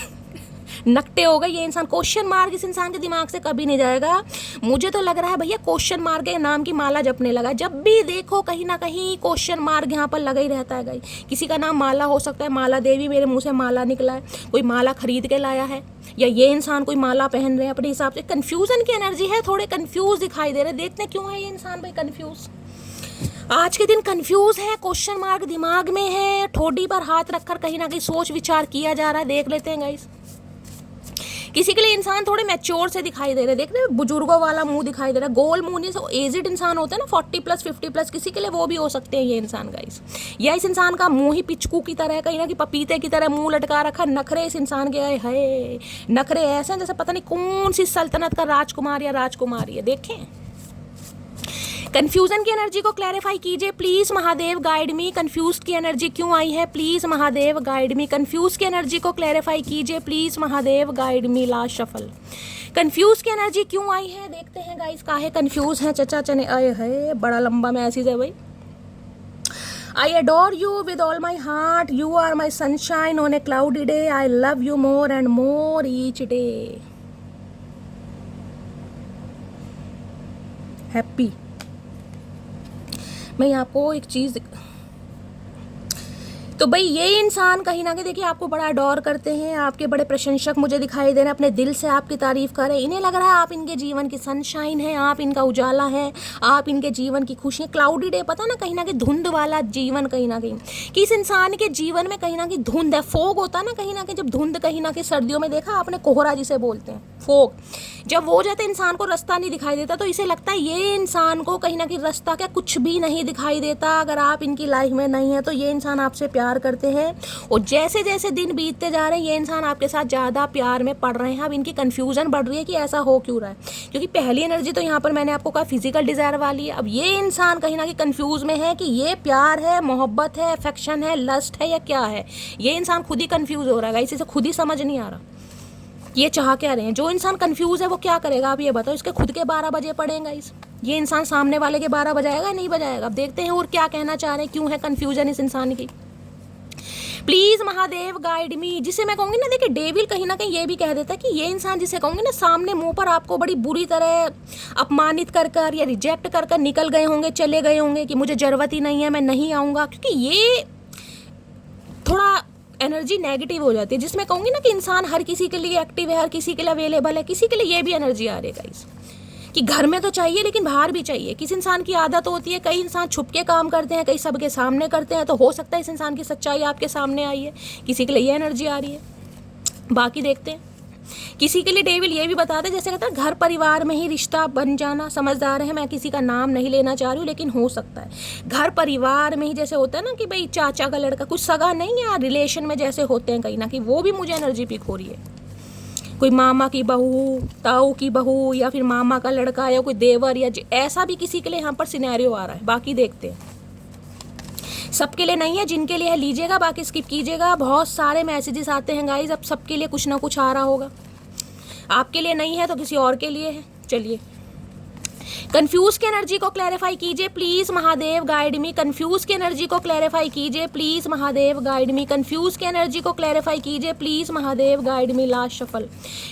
नकटे हो गए ये इंसान। क्वेश्चन मार्क इस इंसान के दिमाग से कभी नहीं जाएगा। मुझे तो लग रहा है भैया क्वेश्चन मार्क के नाम की माला जपने लगा। जब भी देखो कहीं ना कहीं क्वेश्चन मार्क यहाँ पर लगा ही रहता है गाइस। किसी का नाम माला हो सकता है, माला देवी, मेरे मुंह से माला निकला है, कोई माला खरीद के लाया है, या ये इंसान कोई माला पहन रहे हैं अपने हिसाब से। कन्फ्यूजन की एनर्जी है, थोड़े कन्फ्यूज दिखाई दे रहे। देखते हैं क्यों है ये इंसान भाई कन्फ्यूज। आज के दिन कंफ्यूज है, क्वेश्चन मार्क दिमाग में है, ठोडी पर हाथ रखकर कहीं ना कहीं सोच विचार किया जा रहा है। देख लेते हैं गाइस, किसी के लिए इंसान थोड़े मैच्योर से दिखाई दे रहे हैं, देख रहे हैं, बुजुर्गों वाला मुंह दिखाई दे रहा है। गोल मुंह नहीं, एजिड इंसान होता है ना, 40+ 50+, किसी के लिए वो भी हो सकते हैं ये इंसान गाइस। या इस इंसान का मुंह ही पिचकू की तरह है, कहीं ना कि पपीते की तरह मुंह लटका रखा। नखरे इस इंसान के है, नखरे ऐसे हैं जैसे पता नहीं कौन सी सल्तनत का राजकुमार या राजकुमारी है। देखें, कंफ्यूजन की एनर्जी को क्लैरिफाई कीजिए please Mahadev guide me. Confuse की एनर्जी क्यों आई है, please Mahadev guide me. Confuse की एनर्जी को क्लैरिफाई कीजिए please Mahadev guide me. Last shuffle, confuse की एनर्जी क्यों आई है देखते हैं गाइस। काहे कंफ्यूज हैं चचा चने आए है, बड़ा लंबा मैसेज है भाई। I adore you with all my heart. You are my sunshine on a cloudy day. I love you more and more each day. Happy. मैं आपको एक चीज़, तो भाई ये इंसान कहीं ना कहीं देखिए आपको बड़ा अडोर करते हैं, आपके बड़े प्रशंसक मुझे दिखाई दे रहे हैं, अपने दिल से आपकी तारीफ कर रहे हैं। इन्हें लग रहा है आप इनके जीवन की सनशाइन है, आप इनका उजाला है, आप इनके जीवन की खुशी है। क्लाउडी डे पता ना कहीं धुंध वाला जीवन, कहीं ना कहीं कि इस इंसान के जीवन में कहीं ना कहीं धुंध है, फोग होता ना कहीं ना कहीं, जब धुंध कहीं ना कहीं सर्दियों में देखा आपने, कोहरा जिसे बोलते हैं, फोग जब वो जाते इंसान को रास्ता नहीं दिखाई देता, तो इसे लगता है ये इंसान को कहीं ना कहीं रास्ता क्या कुछ भी नहीं दिखाई देता। अगर आप इनकी लाइफ में नहीं है तो ये इंसान आपसे प्यार करते हैं, और जैसे जैसे दिन बीतते जा रहे हैं ये इंसान आपके साथ ज़्यादा प्यार में पड़ रहे हैं। अब इनकी कन्फ्यूजन बढ़ रही है कि ऐसा हो क्यों रहा है, क्योंकि पहली एनर्जी तो यहाँ पर मैंने आपको कहा फिजिकल डिज़ायर वाली है। अब ये इंसान कहीं ना कहीं कन्फ्यूज में है कि ये प्यार है, मोहब्बत है, अफेक्शन है, लस्ट है या क्या है। ये इंसान खुद ही कन्फ्यूज हो रहा है, इसे खुद ही समझ नहीं आ रहा ये चाह क्या रहे हैं। जो इंसान कंफ्यूज है वो क्या करेगा आप ये बताओ। इसके खुद के 12 बजे पड़ेगा, ये इंसान सामने वाले के 12 बजाएगा नहीं बजाएगा। अब देखते हैं और क्या कहना चाह रहे हैं, क्यों है कंफ्यूजन इस इंसान की। प्लीज महादेव गाइड मी, जिसे मैं कहूँगी ना, देखिए डेविल कहीं ना कहीं ये भी कह देता है कि ये इंसान जिसे कहूँगी ना सामने मुंह पर आपको बड़ी बुरी तरह अपमानित कर कर या रिजेक्ट कर कर निकल गए होंगे, चले गए होंगे कि मुझे जरूरत ही नहीं है, मैं नहीं आऊँगा, क्योंकि ये थोड़ा एनर्जी नेगेटिव हो जाती है, जिसमें कहूँगी ना कि इंसान हर किसी के लिए एक्टिव है, हर किसी के लिए अवेलेबल है, किसी के लिए ये भी एनर्जी आ रही है कि घर में तो चाहिए लेकिन बाहर भी चाहिए। किस इंसान की आदत होती है, कई इंसान छुप के काम करते हैं, कई सबके सामने करते हैं, तो हो सकता है इस इंसान की सच्चाई आपके सामने आई है, किसी के लिए ये एनर्जी आ रही है। बाकी देखते हैं, किसी के लिए डेविल ये भी बताते हैं, जैसे कहता है घर परिवार में ही रिश्ता बन जाना। समझदार है, मैं किसी का नाम नहीं लेना चाह रही हूँ, लेकिन हो सकता है घर परिवार में ही, जैसे होता है ना कि भाई चाचा का लड़का, कुछ सगा नहीं है यार, रिलेशन में जैसे होते हैं कहीं ना कहीं, वो भी मुझे एनर्जी पिक हो रही है। कोई मामा की बहू, ताऊ की बहू, या फिर मामा का लड़का, या कोई देवर, या ऐसा भी किसी के लिए यहाँ पर सिनेरियो आ रहा है। बाकी देखते हैं, सबके लिए नहीं है, जिनके लिए है लीजिएगा, बाकी स्किप कीजिएगा। बहुत सारे मैसेजेस आते हैं गाइज, अब सबके लिए कुछ ना कुछ आ रहा होगा। आपके लिए नहीं है तो किसी और के लिए है। चलिए, कंफ्यूज की एनर्जी को क्लैरिफाई कीजिए please Mahadev guide me. Confuse की एनर्जी को क्लैरिफाई कीजिए please Mahadev guide me. Confuse की एनर्जी को क्लैरिफाई कीजिए please Mahadev guide me. Last shuffle,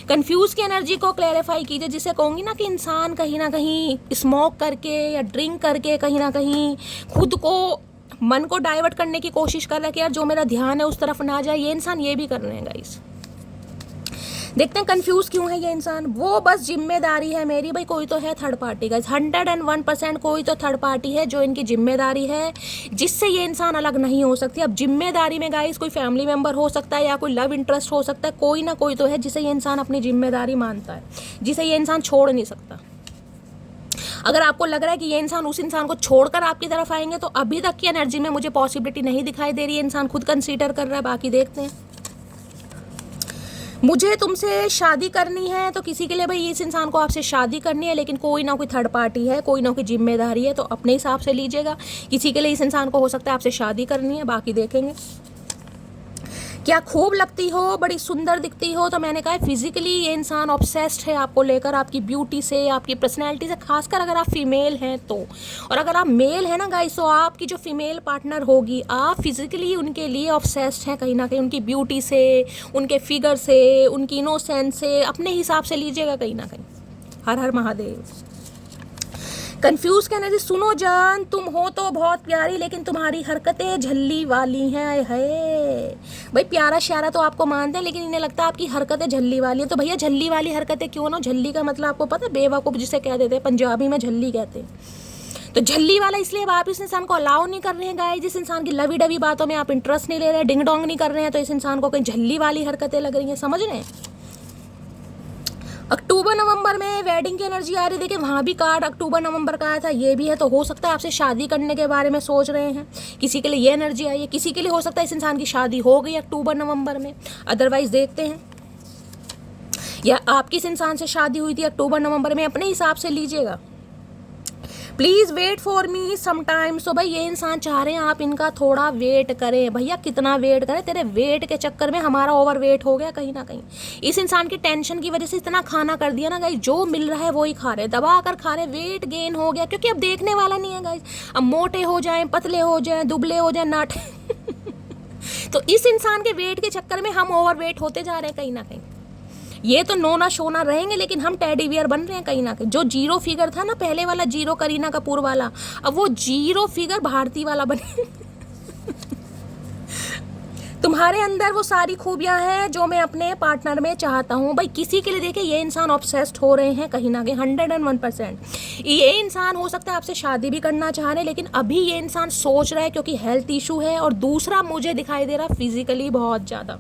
confuse की एनर्जी को क्लैरिफाई कीजिए, जिसे कहूँगी ना कि इंसान कहीं ना कहीं स्मोक करके या ड्रिंक करके कहीं ना कहीं खुद को, मन को डाइवर्ट करने की कोशिश कर रहा है कि यार जो मेरा ध्यान है उस तरफ ना जाए। ये इंसान ये भी कर रहे हैं गाइस। देखते हैं कंफ्यूज क्यों है ये इंसान। वो बस जिम्मेदारी है मेरी, भाई कोई तो है थर्ड पार्टी गाइस, 101% कोई तो थर्ड पार्टी है जो इनकी जिम्मेदारी है, जिससे ये इंसान अलग नहीं हो सकती। अब जिम्मेदारी में गाइस कोई फैमिली मेंबर हो सकता है या कोई लव इंटरेस्ट हो सकता है, कोई ना कोई तो है जिसे ये इंसान अपनी जिम्मेदारी मानता है, जिसे ये इंसान छोड़ नहीं सकता। अगर आपको लग रहा है कि ये इंसान उस इंसान को छोड़कर आपकी तरफ आएंगे, तो अभी तक की एनर्जी में मुझे पॉसिबिलिटी नहीं दिखाई दे रही है। इंसान खुद कंसीडर कर रहा है। बाकी देखते हैं, मुझे तुमसे शादी करनी है, तो किसी के लिए भाई इस इंसान को आपसे शादी करनी है, लेकिन कोई ना कोई थर्ड पार्टी है, कोई ना कोई जिम्मेदारी है, तो अपने हिसाब से लीजिएगा। किसी के लिए इस इंसान को हो सकता है आपसे शादी करनी है। बाकी देखेंगे, क्या खूब लगती हो, बड़ी सुंदर दिखती हो, तो मैंने कहा फिजिकली ये इंसान ऑब्सेस्ड है आपको लेकर, आपकी ब्यूटी से, आपकी पर्सनैलिटी से, खासकर अगर आप फीमेल हैं तो। और अगर आप मेल हैं ना गाइस, तो आपकी जो फीमेल पार्टनर होगी, आप फिजिकली उनके लिए ऑब्सेस्ड हैं कहीं ना कहीं, उनकी ब्यूटी से, उनके फिगर से, उनकी इनोसेंस से। अपने हिसाब से लीजिएगा कहीं ना कहीं। हर हर महादेव। कंफ्यूज कहना जी, सुनो जान, तुम हो तो बहुत प्यारी, लेकिन तुम्हारी हरकतें झल्ली वाली हैं। है भाई, प्यारा श्यारा तो आपको मानते हैं, लेकिन इन्हें लगता है आपकी हरकतें झल्ली वाली हैं। तो भैया झल्ली वाली हरकतें क्यों ना? झल्ली का मतलब आपको पता है, बेवकूफ़ जिसे कह देते हैं, पंजाबी में झल्ली कहते हैं। तो झल्ली वाला इसलिए अब आप इस इंसान को अलाउ नहीं कर रहे हैं गाइस, जिस इंसान की लवी डवी बातों में आप इंटरेस्ट नहीं ले रहे हैं, डिंग डोंग नहीं कर रहे हैं, तो इस इंसान को कहीं झल्ली वाली हरकतें लग रही हैं। समझ रहे हैं? अक्टूबर नवंबर में वेडिंग की एनर्जी आ रही है। देखिए वहाँ भी कार्ड अक्टूबर नवंबर का आया था, ये भी है, तो हो सकता है आपसे शादी करने के बारे में सोच रहे हैं। किसी के लिए ये एनर्जी आई है, किसी के लिए हो सकता है इस इंसान की शादी हो गई अक्टूबर नवंबर में। अदरवाइज देखते हैं, या आपकी इस इंसान से शादी हुई थी अक्टूबर नवंबर में, अपने हिसाब से लीजिएगा। Please wait for me sometimes. तो भाई ये इंसान चाह रहे हैं आप इनका थोड़ा वेट करें। भैया कितना वेट करें, तेरे वेट के चक्कर में हमारा ओवर वेट हो गया कहीं ना कहीं। इस इंसान की टेंशन की वजह से इतना खाना कर दिया ना गाइस, जो मिल रहा है वो ही खा रहे, दबा कर खा रहे, वेट गेन हो गया क्योंकि अब देखने वाला नहीं है गाइस। अब मोटे हो जाएं, पतले हो जाएं, दुबले हो जाएं, नाटे तो इस इंसान के वेट के चक्कर में हम ओवर वेट होते जा रहे हैं कहीं ना कहीं। ये तो नोना शोना रहेंगे लेकिन हम टेडी बियर बन रहे हैं कहीं ना कहीं। जो जीरो फिगर था ना पहले वाला, जीरो करीना कपूर वाला, अब वो जीरो फिगर भारती वाला बने तुम्हारे अंदर वो सारी खूबियां हैं जो मैं अपने पार्टनर में चाहता हूँ। भाई किसी के लिए देखे ये इंसान ऑब्सेस्ड हो रहे हैं कहीं ना कहीं 101%। ये इंसान हो सकता है आपसे शादी भी करना चाह रहे, लेकिन अभी ये इंसान सोच रहा है क्योंकि हेल्थ इशू है, और दूसरा मुझे दिखाई दे रहा फिजिकली बहुत ज़्यादा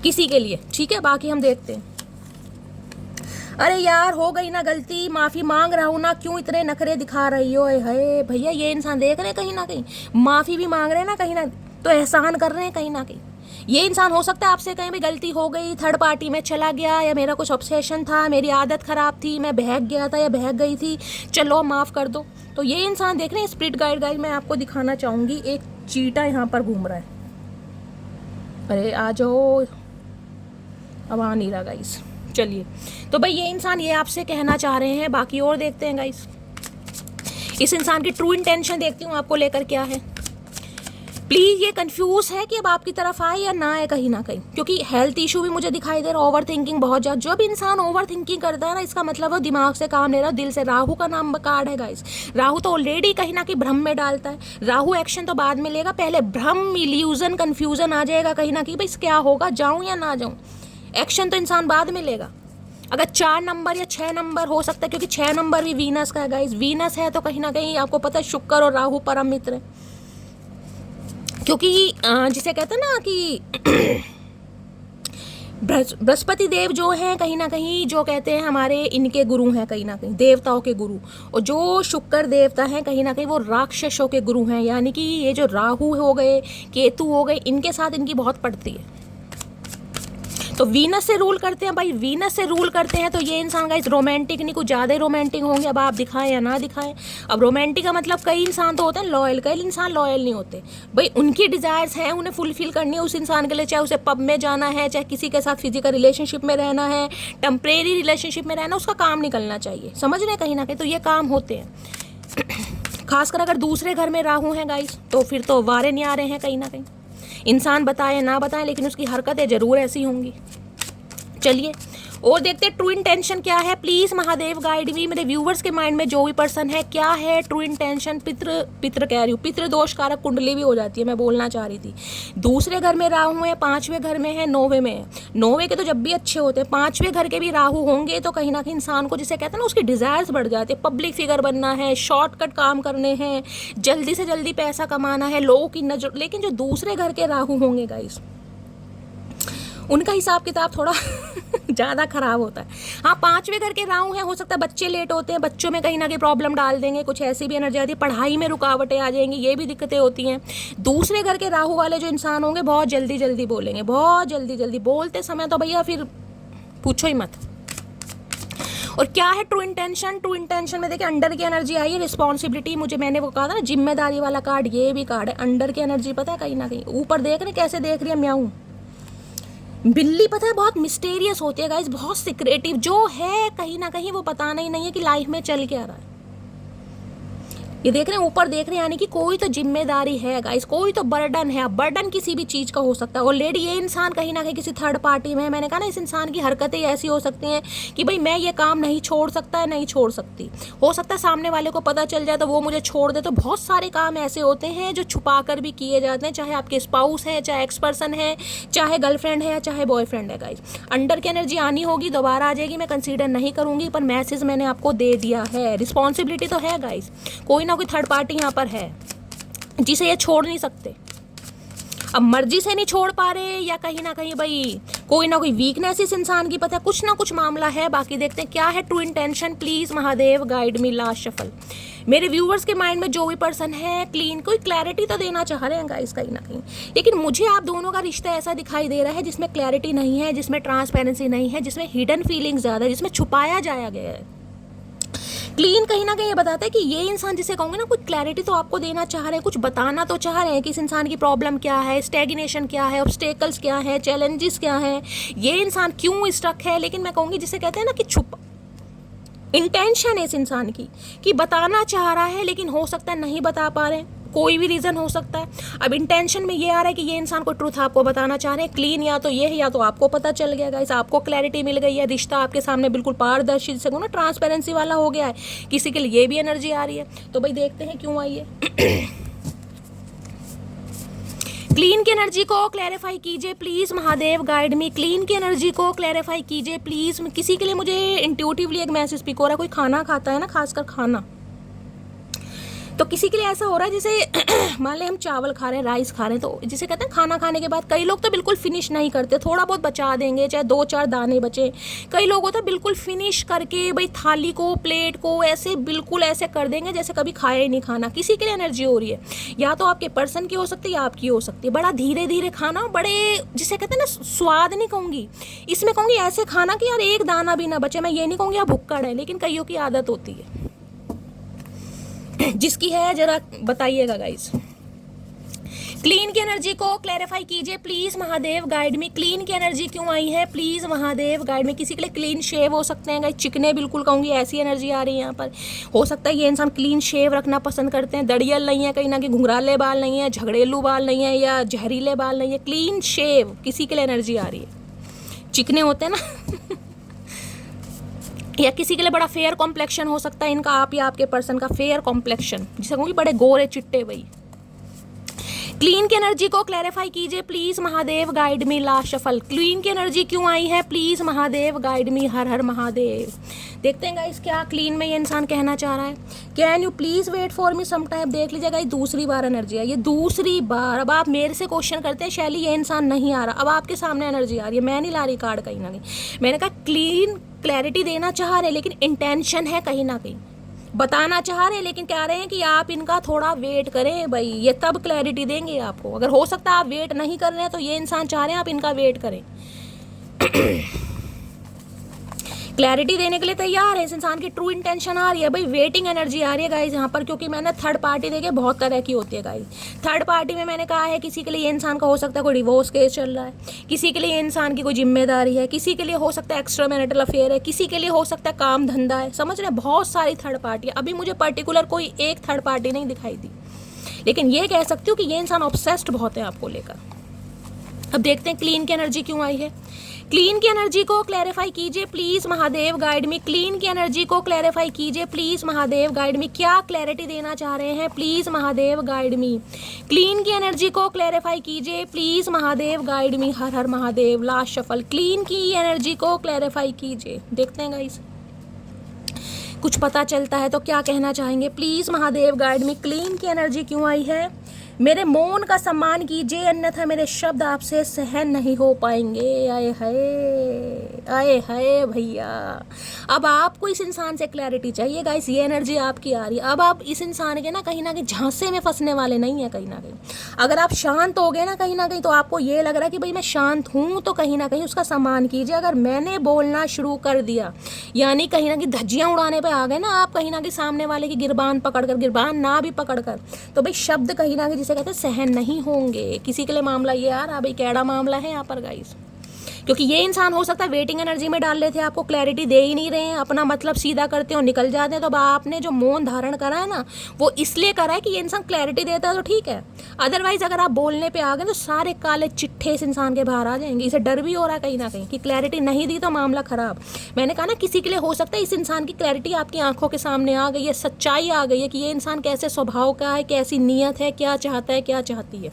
किसी के लिए। ठीक है, बाकी हम देखते हैं। अरे यार हो गई ना गलती, माफ़ी मांग रहा हूँ ना, क्यों इतने नखरे दिखा रही हो? है भैया ये इंसान देख रहे हैं कहीं ना कहीं, माफ़ी भी मांग रहे हैं ना कहीं ना, तो एहसान कर रहे हैं कहीं ना कहीं। ये इंसान हो सकता है आपसे कहीं भी गलती हो गई, थर्ड पार्टी में चला गया, या मेरा कुछ ऑब्सेशन था, मेरी आदत ख़राब थी, मैं बहक गया था या बहक गई थी, चलो माफ़ कर दो। तो ये इंसान देख रहे हैं स्पिरिट गाइड। गाइड मैं आपको दिखाना चाहूँगी, एक चीटा यहाँ पर घूम रहा है। अरे आ जाओ, अब आ नहीं रहा गाइस। चलिए, तो भाई ये इंसान ये आपसे कहना चाह रहे हैं, बाकी और देखते हैं गाइस। इस इंसान की ट्रू इंटेंशन देखती हूँ आपको लेकर क्या है। प्लीज़ ये कंफ्यूज है कि अब आपकी तरफ आए या ना आए कहीं ना कहीं, क्योंकि हेल्थ इशू भी मुझे दिखाई दे रहा, ओवर थिंकिंग बहुत ज़्यादा। जब इंसान ओवर थिंकिंग करता है ना, इसका मतलब वो दिमाग से काम ले रहा, दिल से। राहु का नाम कार्ड है गाइस। राहु तो ऑलरेडी कहीं ना कहीं भ्रम में डालता है। राहु एक्शन तो बाद में लेगा, पहले भ्रम, इल्यूजन, कन्फ्यूजन आ जाएगा कहीं ना कहीं, भाई क्या होगा, जाऊँ या ना जाऊँ। एक्शन तो इंसान बाद में लेगा। अगर 4 नंबर या 6 नंबर हो सकता है, क्योंकि 6 नंबर भी वीनस का है गाइस। वीनस है तो कहीं ना कहीं आपको पता है शुक्र और राहु परम मित्र है, क्योंकि जिसे कहते हैं ना कि बृहस्पति देव जो हैं कहीं ना कहीं, जो कहते हैं हमारे इनके गुरु हैं कहीं ना कहीं, देवताओं के गुरु। और जो शुक्र देवता हैं कहीं ना कहीं वो राक्षसों के गुरु हैं, यानी कि ये जो राहु हो गए, केतु हो गए, इनके साथ इनकी बहुत पड़ती है। तो वीनस से रूल करते हैं भाई, वीनस से रूल करते हैं। तो ये इंसान गाइस रोमांटिक नहीं, कुछ ज़्यादा रोमांटिक होंगे। अब आप दिखाएं या ना दिखाएं। अब रोमांटिक का मतलब कई इंसान तो होते हैं लॉयल, कई इंसान लॉयल नहीं होते। भाई उनकी डिज़ायर्स हैं, उन्हें फुलफिल करनी है उस इंसान के लिए, चाहे उसे पब में जाना है, चाहे किसी के साथ फिजिकल रिलेशनशिप में रहना है, टेम्परेरी रिलेशनशिप में रहना, उसका काम निकलना चाहिए। समझ रहे हैं कहीं ना कहीं, तो ये काम होते हैं। खासकर अगर दूसरे घर में राहु हैं गाइस, तो फिर तो वारे नहीं आ रहे हैं कहीं ना कहीं। इंसान बताए ना बताए, लेकिन उसकी हरकतें ज़रूर ऐसी होंगी। चलिए और देखते हैं ट्रू इंटेंशन क्या है। प्लीज़ महादेव गाइड मी। मेरे व्यूवर्स के माइंड में जो भी पर्सन है, क्या है ट्रू इंटेंशन। पितृ कह रही हूँ, पितृ दोष कारक कुंडली भी हो जाती है, मैं बोलना चाह रही थी। दूसरे घर में राहु है, 5वें घर में है, 9वें में है। 9वें के तो जब भी अच्छे होते हैं, 5वें घर के भी राहु होंगे तो कहीं ना कहीं इंसान को, जिसे कहते हैं ना, उसकी डिज़ायर्स बढ़ जाते हैं। पब्लिक फिगर बनना है, शॉर्टकट काम करने हैं, जल्दी से जल्दी पैसा कमाना है, लोगों की नजर। लेकिन जो दूसरे घर के राहु होंगे गाइस, उनका हिसाब किताब थोड़ा ज़्यादा खराब होता है। हाँ, 5वें घर के राहु हैं, हो सकता है बच्चे लेट होते हैं, बच्चों में कहीं ना कहीं प्रॉब्लम डाल देंगे, कुछ ऐसी भी एनर्जी आती है, पढ़ाई में रुकावटें आ जाएंगी, ये भी दिक्कतें होती हैं। दूसरे घर के राहु वाले जो इंसान होंगे बहुत जल्दी जल्दी बोलेंगे, बहुत जल्दी जल्दी बोलते समय तो भैया फिर पूछो ही मत। और क्या है ट्रू इंटेंशन। ट्रू इंटेंशन में देखिए अंडर की एनर्जी आई है, रिस्पॉन्सिबिलिटी। मुझे मैंने वो कहा था ना, जिम्मेदारी वाला कार्ड, ये भी कार्ड है। अंडर की एनर्जी पता है कहीं ना कहीं, ऊपर देख रहे कैसे देख रही है म्याऊं बिल्ली, पता है बहुत मिस्टेरियस होती है गाइस, बहुत सिक्रेटिव। जो है कहीं ना कहीं वो बताना ही नहीं है कि लाइफ में चल क्या रहा है। ये देख रहे हैं ऊपर देख रहे हैं, यानी कि कोई तो जिम्मेदारी है गाइस, कोई तो बर्डन है। बर्डन किसी भी चीज़ का हो सकता है। ऑलरेडी ये इंसान कहीं ना कहीं किसी थर्ड पार्टी में है। मैंने कहा ना, इस इंसान की हरकतें ऐसी हो सकती हैं कि भाई मैं ये काम नहीं छोड़ सकता है, नहीं छोड़ सकती। हो सकता है सामने वाले को पता चल जाए तो वो मुझे छोड़ दे। तो बहुत सारे काम ऐसे होते हैं जो छुपा कर भी किए जाते हैं, चाहे आपके स्पाउस है, चाहे एक्स पर्सन है, चाहे गर्लफ्रेंड है, चाहे बॉयफ्रेंड है गाइस। अंडर की एनर्जी आनी होगी, दोबारा आ जाएगी, मैं कंसीडर नहीं करूँगी, पर मैसेज मैंने आपको दे दिया है। रिस्पॉन्सिबिलिटी तो है गाइस, कोई ना कोई थर्ड पार्टी यहाँ पर है जिसे ये छोड़ नहीं सकते। अब मर्जी से नहीं छोड़ पा रहे, या कहीं ना कहीं भाई कोई ना कोई वीकनेस इस इंसान की, पता है कुछ ना कुछ मामला है। बाकी देखते हैं क्या है true intention. Please Mahadev guide me. Last shuffle. मेरे व्यूवर्स के माइंड में जो भी पर्सन है, क्लीन कोई क्लैरिटी तो देना चाह रहे हैं गाइस कहीं ना कहीं, लेकिन मुझे आप दोनों का रिश्ता ऐसा दिखाई दे रहा है जिसमें क्लैरिटी नहीं है, जिसमें ट्रांसपेरेंसी नहीं है, जिसमें हिडन फीलिंग्स ज़्यादा है, जिसमें छुपाया जाया गया है। क्लीन कहीं ना कहीं ये बताता है कि ये इंसान जिसे कहूँगे ना, कुछ क्लैरिटी तो आपको देना चाह रहे हैं, कुछ बताना तो चाह रहे हैं कि इस इंसान की प्रॉब्लम क्या है, स्टैग्नेशन क्या है, ऑब्स्टेकल्स क्या है, चैलेंजेस क्या है, ये इंसान क्यों स्टक है। लेकिन मैं कहूँगी जिसे कहते हैं ना कि छुप इंटेंशन है इस इंसान की कि बताना चाह रहा है लेकिन हो सकता है नहीं बता पा रहे हैं, कोई भी रीज़न हो सकता है। अब इंटेंशन में ये आ रहा है कि ये इंसान को ट्रूथ आपको बताना चाह रहे हैं। क्लीन या तो ये है या तो आपको पता चल गया गाइस, आपको क्लैरिटी मिल गई है, रिश्ता आपके सामने बिल्कुल पारदर्शी, जिसे कहूँ ना ट्रांसपेरेंसी वाला हो गया है। किसी के लिए ये भी एनर्जी आ रही है, तो भाई देखते हैं क्यों आई है। क्लीन की एनर्जी को क्लैरिफाई कीजिए please Mahadev, guide me. Clean की एनर्जी को क्लैरिफाई कीजिए प्लीज़। किसी के लिए मुझे इंट्यूटिवली एक मैसेज पिक हो रहा है, कोई खाना खाता है ना, खासकर खाना, तो किसी के लिए ऐसा हो रहा है जैसे मान लें हम चावल खा रहे हैं, राइस खा रहे हैं, तो जिसे कहते हैं खाना खाने के बाद कई लोग तो बिल्कुल फिनिश नहीं करते, थोड़ा बहुत बचा देंगे, चाहे 2-4 दाने बचे। कई लोग तो बिल्कुल फिनिश करके भाई थाली को, प्लेट को ऐसे बिल्कुल ऐसे कर देंगे जैसे कभी खाया ही नहीं खाना। किसी के लिए एनर्जी हो रही है, या तो आपके पर्सन की हो सकती है या आपकी हो सकती है। बड़ा धीरे धीरे खाना, बड़े जिसे कहते हैं ना स्वाद नहीं कहूँगी, इसमें कहूँगी ऐसे खाना कि यार एक दाना भी ना बचे। मैं ये नहीं कहूँगी आप भुक्कड़ है, लेकिन कईयों की आदत होती है। जिसकी है जरा बताइएगा गाइस। क्लीन की एनर्जी को क्लैरिफाई कीजिए please Mahadev, guide me. Clean की एनर्जी क्यों आई है प्लीज महादेव, गाइड में। किसी के लिए क्लीन शेव हो सकते हैं गाइस, चिकने बिल्कुल कहूँगी, ऐसी एनर्जी आ रही है यहाँ पर। हो सकता है ये इंसान क्लीन शेव रखना पसंद करते हैं, दड़ियल नहीं है, कहीं ना कहीं घुंघराले बाल नहीं है, झगड़ेलू बाल नहीं है, या जहरीले बाल नहीं है। क्लीन शेव किसी के लिए एनर्जी आ रही है, चिकने होते हैं ना या किसी के लिए बड़ा फेयर कॉम्प्लेक्शन हो सकता है इनका, आप या आपके पर्सन का फेयर कॉम्प्लेक्शन, जिसे कहूँगी बड़े गोरे चिट्टे वही। क्लीन की एनर्जी को क्लैरिफाई कीजिए please Mahadev, guide me. Last shuffle. Clean की एनर्जी क्यों आई है please Mahadev, guide me. Har Har Mahadev. देखते हैं गाइस क्या क्लीन में ये इंसान कहना चाह रहा है। Can you please wait for me some time. देख लीजिए गाइस, दूसरी बार एनर्जी आई, ये दूसरी बार। अब आप मेरे से क्वेश्चन करते हैं शैली ये इंसान नहीं आ रहा, अब आपके सामने एनर्जी आ रही है, मैं नहीं ला रही कार्ड कहीं ना कहीं। मैंने कहा क्लीन क्लैरिटी देना चाह रहे लेकिन इंटेंशन है कहीं ना कहीं, बताना चाह रहे हैं लेकिन कह रहे हैं कि आप इनका थोड़ा वेट करें भाई, ये तब क्लैरिटी देंगे आपको। अगर हो सकता है आप वेट नहीं कर रहे हैं तो ये इंसान चाह रहे हैं आप इनका वेट करें। क्लैरिटी देने के लिए तैयार है, इस इंसान की ट्रू इंटेंशन आ रही है भाई, वेटिंग एनर्जी आ रही है गाइज यहाँ पर। क्योंकि मैंने थर्ड पार्टी देखे बहुत तरह की होती है गाइज। थर्ड पार्टी में मैंने कहा है किसी के लिए ये इंसान का हो सकता है कोई डिवोर्स केस चल रहा है, किसी के लिए ये इंसान की कोई जिम्मेदारी है, किसी के लिए हो सकता है एक्स्ट्रा मैरिटल अफेयर है, किसी के लिए हो सकता है काम धंधा है, समझ रहे हैं, बहुत सारी थर्ड पार्टी। अभी मुझे पर्टिकुलर कोई एक थर्ड पार्टी नहीं दिखाई दी, लेकिन ये कह सकती हूँ कि ये इंसान ऑब्सेस्ड बहुत है आपको लेकर। अब देखते हैं क्लीन की एनर्जी क्यों आई है। क्लीन की एनर्जी को क्लैरिफाई कीजिए please Mahadev, guide me. Clean की एनर्जी को क्लैरिफाई कीजिए प्लीज महादेव, गाइड में। क्या क्लैरिटी देना चाह रहे हैं please Mahadev, guide me. Clean की एनर्जी को क्लैरिफाई कीजिए please Mahadev, guide me. Har Har Mahadev. Last shuffle. Clean की एनर्जी को क्लैरिफाई कीजिए। देखते हैं गाइस कुछ पता चलता है तो क्या कहना चाहेंगे please Mahadev, guide me. Clean की एनर्जी क्यों आई है। मेरे मौन का सम्मान कीजिए अन्यथा मेरे शब्द आपसे सहन नहीं हो पाएंगे। आए हाय भैया, अब आपको इस इंसान से क्लैरिटी चाहिए गाइस, ये एनर्जी आपकी आ रही है। अब आप इस इंसान के ना कहीं झांसे में फंसने वाले नहीं है कहीं ना कहीं। अगर आप शांत हो गए ना कहीं तो आपको ये लग रहा है कि भाई मैं शांत हूँ, तो कहीं ना कहीं उसका सम्मान कीजिए। अगर मैंने बोलना शुरू कर दिया यानी कहीं धज्जियाँ उड़ाने पर आ गए ना आप, कहीं सामने वाले की गिरबान पकड़कर, गिरबान ना भी पकड़कर, तो भाई शब्द कहीं जिसे कहते हैं सहन नहीं होंगे। किसी के लिए मामला ये आ रहा भाई, कैड़ा मामला है यहाँ पर गाइस। क्योंकि ये इंसान हो सकता है वेटिंग एनर्जी में डाल लेते हैं, आपको क्लैरिटी दे ही नहीं रहे हैं, अपना मतलब सीधा करते हो निकल जाते हैं। तो अब आपने जो मौन धारण करा है ना, वो इसलिए करा है कि ये इंसान क्लैरिटी देता है तो ठीक है। अदरवाइज अगर आप बोलने पे आ गए तो सारे काले चिट्ठे इस इंसान के बाहर आ जाएंगे। इसे डर भी हो रहा है कहीं ना कहीं कि क्लैरिटी नहीं दी तो मामला खराब। मैंने कहा ना किसी के लिए हो सकता है इस इंसान की क्लैरिटी आपकी आंखों के सामने आ गई है, सच्चाई आ गई है कि ये इंसान कैसे स्वभाव का है, कैसी नीयत है, क्या चाहता है, क्या चाहती है।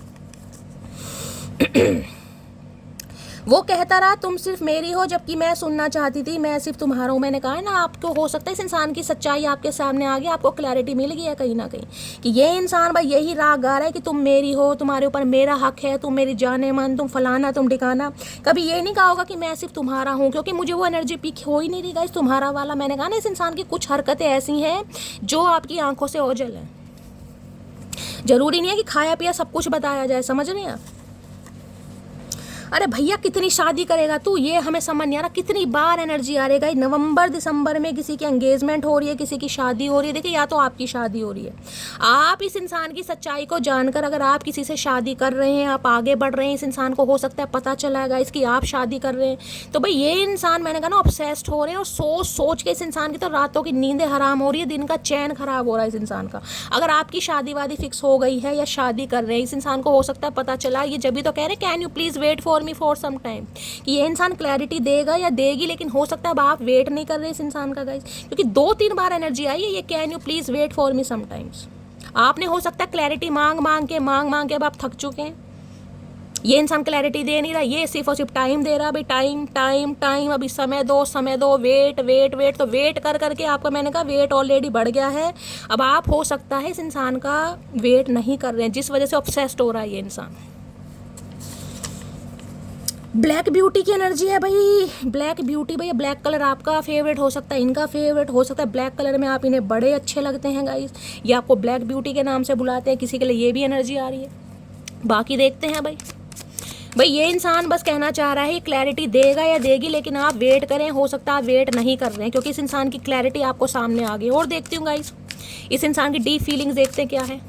वो कहता रहा तुम सिर्फ मेरी हो जबकि मैं सुनना चाहती थी, मैं सिर्फ तुम्हारा हूँ। मैंने कहा है ना, आपको हो सकता है इस इंसान की सच्चाई आपके सामने आ गई, आपको क्लैरिटी मिल गई है कहीं ना कहीं कि ये इंसान भाई यही राग गा रहा है कि तुम मेरी हो, तुम्हारे ऊपर मेरा हक है, तुम मेरी जाने मन, तुम फलाना, तुम ठिकाना। कभी ये नहीं कहा होगा कि मैं सिर्फ तुम्हारा हूँ, क्योंकि मुझे वो एनर्जी पिक हो ही नहीं रही गाइस तुम्हारा वाला। मैंने कहा ना इस इंसान की कुछ हरकतें ऐसी हैं जो आपकी आंखों से ओझल है। जरूरी नहीं है कि खाया पिया सब कुछ बताया जाए, समझ रहे हैं आप। अरे भैया कितनी शादी करेगा तू, ये हमें समझ नहीं आ रहा। कितनी बार एनर्जी आ रही है नवंबर दिसंबर में किसी की एंगेजमेंट हो रही है, किसी की शादी हो रही है। देखिए या तो आपकी शादी हो रही है, आप इस इंसान की सच्चाई को जानकर अगर आप किसी से शादी कर रहे हैं, आप आगे बढ़ रहे हैं, इस इंसान को हो सकता है पता चला है इसकी आप शादी कर रहे हैं, तो भाई ये इंसान मैंने कहा ना ऑब्सेस्ड हो रहे हैं, और सोच सोच के इस इंसान की तो रातों की नींदें हराम हो रही है, दिन का चैन खराब हो रहा है इस इंसान का। अगर आपकी शादी वादी फिक्स हो गई है या शादी कर रहे हैं, इस इंसान को हो सकता है पता चला, ये जब भी तो कह रहे हैं can you please wait for me for some time, कि ये इंसान क्लैरिटी देगा या देगी, लेकिन हो सकता है अब आप वेट नहीं कर रहे इस इंसान का गाइस, क्योंकि 2-3 बार एनर्जी आई है ये can you please wait for me some times. आपने हो सकता है क्लैरिटी मांग मांग के अब आप थक चुके हैं, ये इंसान क्लैरिटी दे नहीं रहा, ये सिर्फ और सिर्फ टाइम दे रहा। भाई टाइम टाइम टाइम, अभी समय दो, वेट वेट वेट, तो वेट कर करके आपका मैंने कहा वेट ऑलरेडी बढ़ गया है। अब आप हो सकता है इस इंसान का वेट नहीं कर रहे हैं, जिस वजह से ऑब्सेस्ड हो रहा है ये इंसान। ब्लैक ब्यूटी की एनर्जी है भाई, ब्लैक ब्यूटी। भैया ब्लैक कलर आपका फेवरेट हो सकता है, इनका फेवरेट हो सकता है, ब्लैक कलर में आप इन्हें बड़े अच्छे लगते हैं गाइस, ये आपको ब्लैक ब्यूटी के नाम से बुलाते हैं, किसी के लिए ये भी एनर्जी आ रही है। बाकी देखते हैं भाई ये इंसान बस कहना चाह रहा है क्लैरिटी देगा या देगी, लेकिन आप वेट करें, हो सकता है आप वेट नहीं कर रहे हैं, क्योंकि इस इंसान की क्लैरिटी आपको सामने आ गई। और देखती हूँ गाइस इस इंसान की डीप फीलिंग्स देखते हैं क्या है।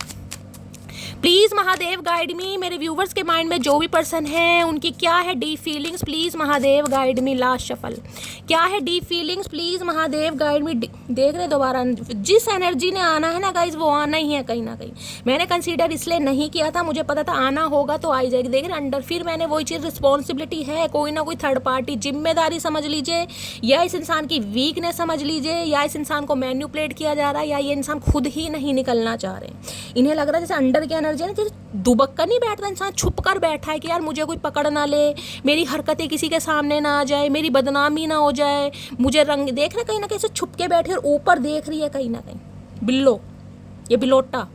प्लीज़ महादेव गाइड मी, मेरे व्यूवर्स के माइंड में जो भी पर्सन है उनकी क्या है deep feelings, please Mahadev guide me. Last shuffle क्या है deep feelings, please Mahadev guide मी। देख रहे दोबारा जिस एनर्जी ने आना है ना गाइज वो आना ही है कहीं ना कहीं। मैंने कंसीडर इसलिए नहीं किया था, मुझे पता था आना होगा तो आई जाएगी। देख रहे अंडर, फिर मैंने वही चीज़ रिस्पॉन्सिबिलिटी है, कोई ना कोई थर्ड पार्टी जिम्मेदारी समझ लीजिए, या इस इंसान की वीकनेस समझ लीजिए, या इस इंसान को मैन्युपुलेट किया जा रहा है, या ये इंसान खुद ही नहीं निकलना चाह रहे। इन्हें लग रहा है जैसे अंडर की एनर्जी है ना, जैसे दुबक कर नहीं बैठता इंसान, छुप कर बैठा है कि यार मुझे कोई पकड़ ना ले, मेरी हरकतें किसी के सामने ना आ जाए, मेरी बदनामी ना हो जाए, मुझे रंग देख रहे कहीं ना कहीं से छुप के बैठे और ऊपर देख रही है कहीं ना कहीं बिल्लो, ये बिलोटा।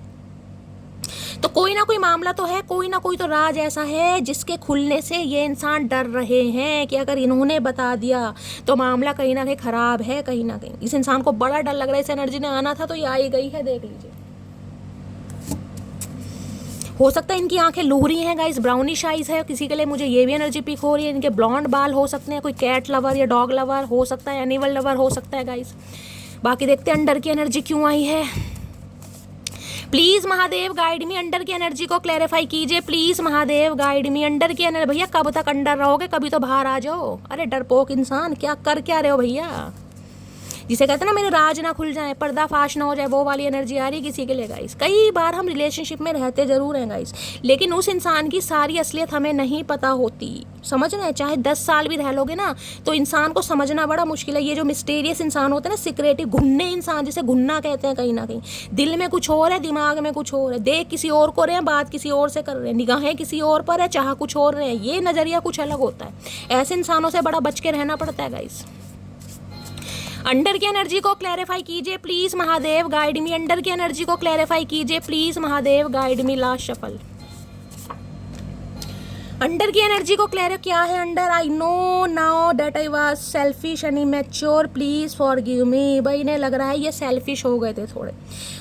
तो कोई ना कोई मामला तो है, कोई ना कोई तो राज ऐसा है जिसके खुलने से ये इंसान डर रहे हैं कि अगर इन्होंने बता दिया तो मामला कहीं ना कहीं खराब है। कहीं ना कहीं इस इंसान को बड़ा डर लग रहा है, इस एनर्जी ने आना था तो ये आई गई है, देख लीजिए। हो सकता है इनकी आंखें लूहरी हैं गाइस, ब्राउनिश आइज है किसी के लिए, मुझे ये भी एनर्जी पिक हो रही है। इनके ब्लॉन्ड बाल हो सकते हैं, कोई कैट लवर या डॉग लवर हो सकता है, एनिमल लवर हो सकता है गाइस। बाकी देखते हैं अंडर की एनर्जी क्यों आई है। Please Mahadev guide me, under की एनर्जी को क्लैरिफाई कीजिए please Mahadev guide me. Under की एनर्जी, भैया कब तक अंडर रहोगे, कभी तो बाहर आ जाओ। अरे डरपोक इंसान क्या कर क्या रहे हो भैया, जिसे कहते हैं ना मेरे राज ना खुल जाए, पर्दाफाश ना हो जाए, वो वाली एनर्जी आ रही किसी के लिए गाइस। कई बार हम रिलेशनशिप में रहते जरूर हैं गाइस, लेकिन उस इंसान की सारी असलियत हमें नहीं पता होती, समझ रहे हैं। चाहे 10 साल भी रह लोगे ना तो इंसान को समझना बड़ा मुश्किल है। ये जो मिस्टीरियस इंसान होते हैं ना, सीक्रेटिव घुन्ने इंसान, जिसे घुन्ना कहते हैं, कहीं ना कहीं दिल में कुछ और है, दिमाग में कुछ और है, देख किसी और को रहे हैं, बात किसी और से कर रहे हैं, निगाहें किसी और पर है, चाह कुछ और रहे हैं, ये नज़रिया कुछ अलग होता है। ऐसे इंसानों से बड़ा बच के रहना पड़ता है गाइस। अंडर की एनर्जी को क्लैरिफाई कीजिए please Mahadev guide me, under की एनर्जी को क्लैरिफाई कीजिए please Mahadev guide me. Last shuffle under की एनर्जी को क्लियर क्या है under. I know now that I was selfish and immature, please forgive me. भाई इन्हें लग रहा है ये सेल्फिश हो गए थे थोड़े,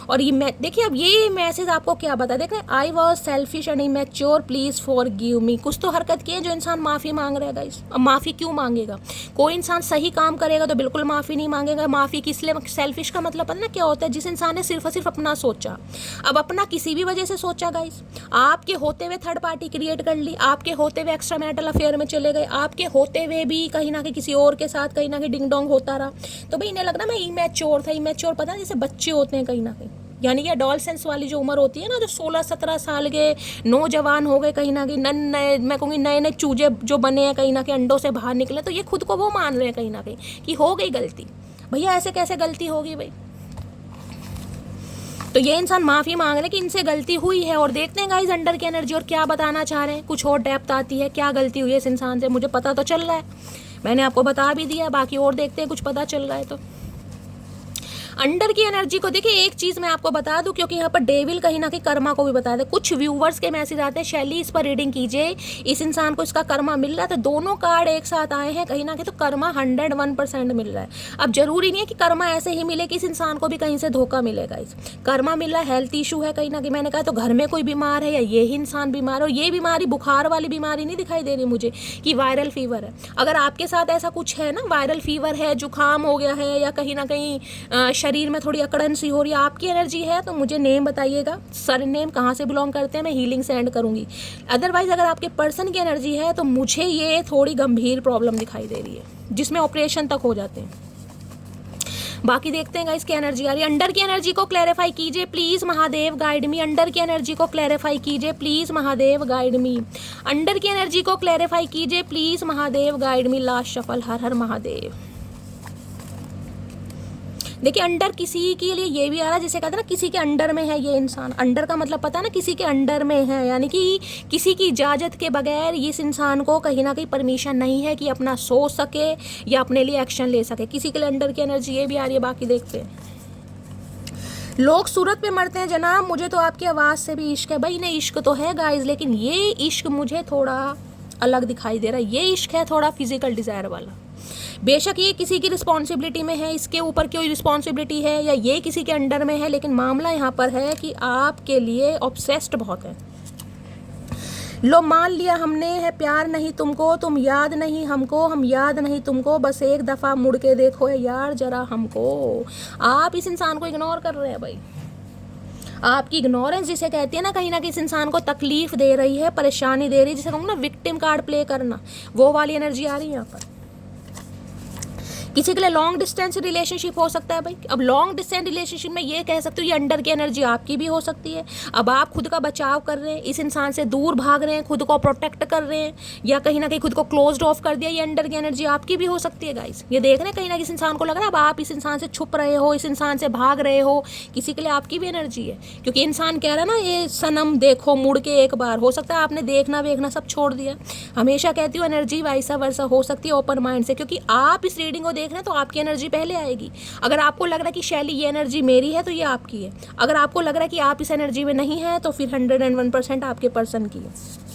और ये मैं देखिए अब ये मैसेज आपको क्या बता, देख रहे I was selfish and immature, please forgive me. कुछ तो हरकत की है जो इंसान माफ़ी मांग रहा है गाइस। अब माफ़ी क्यों मांगेगा, कोई इंसान सही काम करेगा तो बिल्कुल माफ़ी नहीं मांगेगा। माफ़ी किस लिए, सेल्फिश का मतलब पता ना क्या होता है, जिस इंसान ने सिर्फ और सिर्फ अपना सोचा, अब अपना किसी भी वजह से सोचा गाइस, आपके होते हुए थर्ड पार्टी क्रिएट कर ली, आपके होते हुए एक्स्ट्रा मैरिटल अफेयर में चले गए, आपके होते हुए भी कहीं ना कहीं किसी और के साथ कहीं ना कहीं डिंग डोंग होता रहा, तो भाई इन्हें लग रहा मैं इमेच्योर था। इमेच्योर पता है जैसे बच्चे होते हैं कहीं ना कहीं, यानी कि एडोलसेंस वाली जो उम्र होती है ना, जो 16-17 साल के नौजवान हो गए कहीं ना कहीं, नए मैं कहूँगी नए नए चूजे जो बने हैं कहीं ना कहीं, अंडों से बाहर निकले, तो ये खुद को वो मान रहे हैं कहीं ना कहीं कि हो गई गलती। भैया ऐसे कैसे गलती होगी भाई, तो ये इंसान माफ़ी मांग रहे हैं कि इनसे गलती हुई है। और देखते हैं गाइस अंडर की एनर्जी और क्या बताना चाह रहे हैं, कुछ और डेप्थ आती है, क्या गलती हुई है इस इंसान से। मुझे पता तो चल रहा है, मैंने आपको बता भी दिया, बाकी और देखते हैं कुछ पता चल रहा है तो। अंडर की एनर्जी को देखिए, एक चीज मैं आपको बता दूं, क्योंकि यहाँ पर डेविल कहीं ना कहीं कर्मा को भी बता दे। कुछ व्यूवर्स के मैसेज आते हैं, शैली इस पर रीडिंग कीजिए, इस इंसान को इसका कर्मा मिल रहा है। तो दोनों कार्ड एक साथ आए हैं कहीं ना कहीं, तो कर्मा 101% मिल रहा है। अब जरूरी नहीं है कि कर्मा ऐसे ही मिले कि इस इंसान को भी कहीं से धोखा मिलेगा। इस कर्मा मिल रहा है, हेल्थ इशू है कहीं ना कहीं, मैंने कहा तो घर में कोई बीमार है या ये ही इंसान बीमार हो। ये बीमारी बुखार वाली बीमारी नहीं दिखाई दे रही मुझे कि वायरल फीवर है। अगर आपके साथ ऐसा कुछ है ना, वायरल फीवर है, जुकाम हो गया है, या कहीं ना कहीं शरीर में थोड़ी अकड़न सी हो रही है, आपकी एनर्जी है, तो मुझे नेम बताइएगा, सर नेम, कहाँ से बिलोंग करते हैं, मैं हीलिंग सेंड करूंगी। अदरवाइज अगर आपके पर्सन की एनर्जी है तो मुझे ये थोड़ी गंभीर प्रॉब्लम दिखाई दे रही है, जिसमें ऑपरेशन तक हो जाते हैं। बाकी देखते हैं गाइस क्या एनर्जी आ रही है। अंडर की एनर्जी को क्लैरिफाई कीजिए please, Mahadev guide me. Under की एनर्जी को क्लैरिफाई कीजिए please, Mahadev guide me. Under की एनर्जी को क्लैरिफाई कीजिए please, Mahadev guide me. Last shuffle, Har Har Mahadev. देखिए अंडर किसी के लिए ये भी आ रहा है, जिसे कहते हैं ना किसी के अंडर में है ये इंसान। अंडर का मतलब पता है ना, किसी के अंडर में है, यानी कि किसी की इजाज़त के बगैर इस इंसान को कहीं ना कहीं परमिशन नहीं है कि अपना सोच सके या अपने लिए एक्शन ले सके। किसी के लिए अंडर की एनर्जी ये भी आ रही है। बाकी देखते हैं। लोग सूरत पे मरते हैं जनाब, मुझे तो आपकी आवाज़ से भी इश्क है। भाई नहीं, इश्क तो है गाइज, लेकिन ये इश्क मुझे थोड़ा अलग दिखाई दे रहा है। ये इश्क है थोड़ा फिजिकल डिज़ायर वाला। बेशक ये किसी की रिस्पॉन्सिबिलिटी में है, इसके ऊपर कोई रिस्पॉन्सिबिलिटी है, या ये किसी के अंडर में है, लेकिन मामला यहाँ पर है कि आपके लिए ऑब्सेस्ड बहुत है। लो मान लिया हमने है प्यार नहीं तुमको, तुम याद नहीं हमको, हम याद नहीं तुमको, बस एक दफ़ा मुड़ के देखो यार जरा हमको। आप इस इंसान को इग्नोर कर रहे हैं भाई। आपकी इग्नोरेंस जिसे कहती है ना, कहीं ना कहीं इस इंसान को तकलीफ दे रही है, परेशानी दे रही है, जिसे कहूँ ना विक्टिम कार्ड प्ले करना, वो वाली एनर्जी आ रही है यहाँ पर। किसी के लिए लॉन्ग डिस्टेंस रिलेशनशिप हो सकता है भाई। अब लॉन्ग डिस्टेंस रिलेशनशिप में ये कह सकते हो ये अंडर की एनर्जी आपकी भी हो सकती है। अब आप खुद का बचाव कर रहे हैं, इस इंसान से दूर भाग रहे हैं, खुद को प्रोटेक्ट कर रहे हैं, या कहीं ना कहीं खुद को क्लोज्ड ऑफ कर दिया, ये अंडर की एनर्जी आपकी भी हो सकती है गाइस। ये देख रहे हैं कहीं ना किसी इंसान को लग रहा है अब आप इस इंसान से छुप रहे हो, इस इंसान से भाग रहे हो, किसी के लिए आपकी भी एनर्जी है। क्योंकि इंसान कह रहा है ना ये सनम देखो मुड़ के एक बार, हो सकता है आपने देखना वेखना सब छोड़ दिया। हमेशा कहती हूँ एनर्जी वैसा वर्सा हो सकती है ओपन माइंड से, क्योंकि आप इस रीडिंग को देख रहे हैं तो आपकी एनर्जी पहले आएगी। अगर आपको लग रहा है कि शैली ये एनर्जी मेरी है तो ये आपकी है। अगर आपको लग रहा है कि आप इस एनर्जी में नहीं है तो फिर 101% आपके पर्सन की है।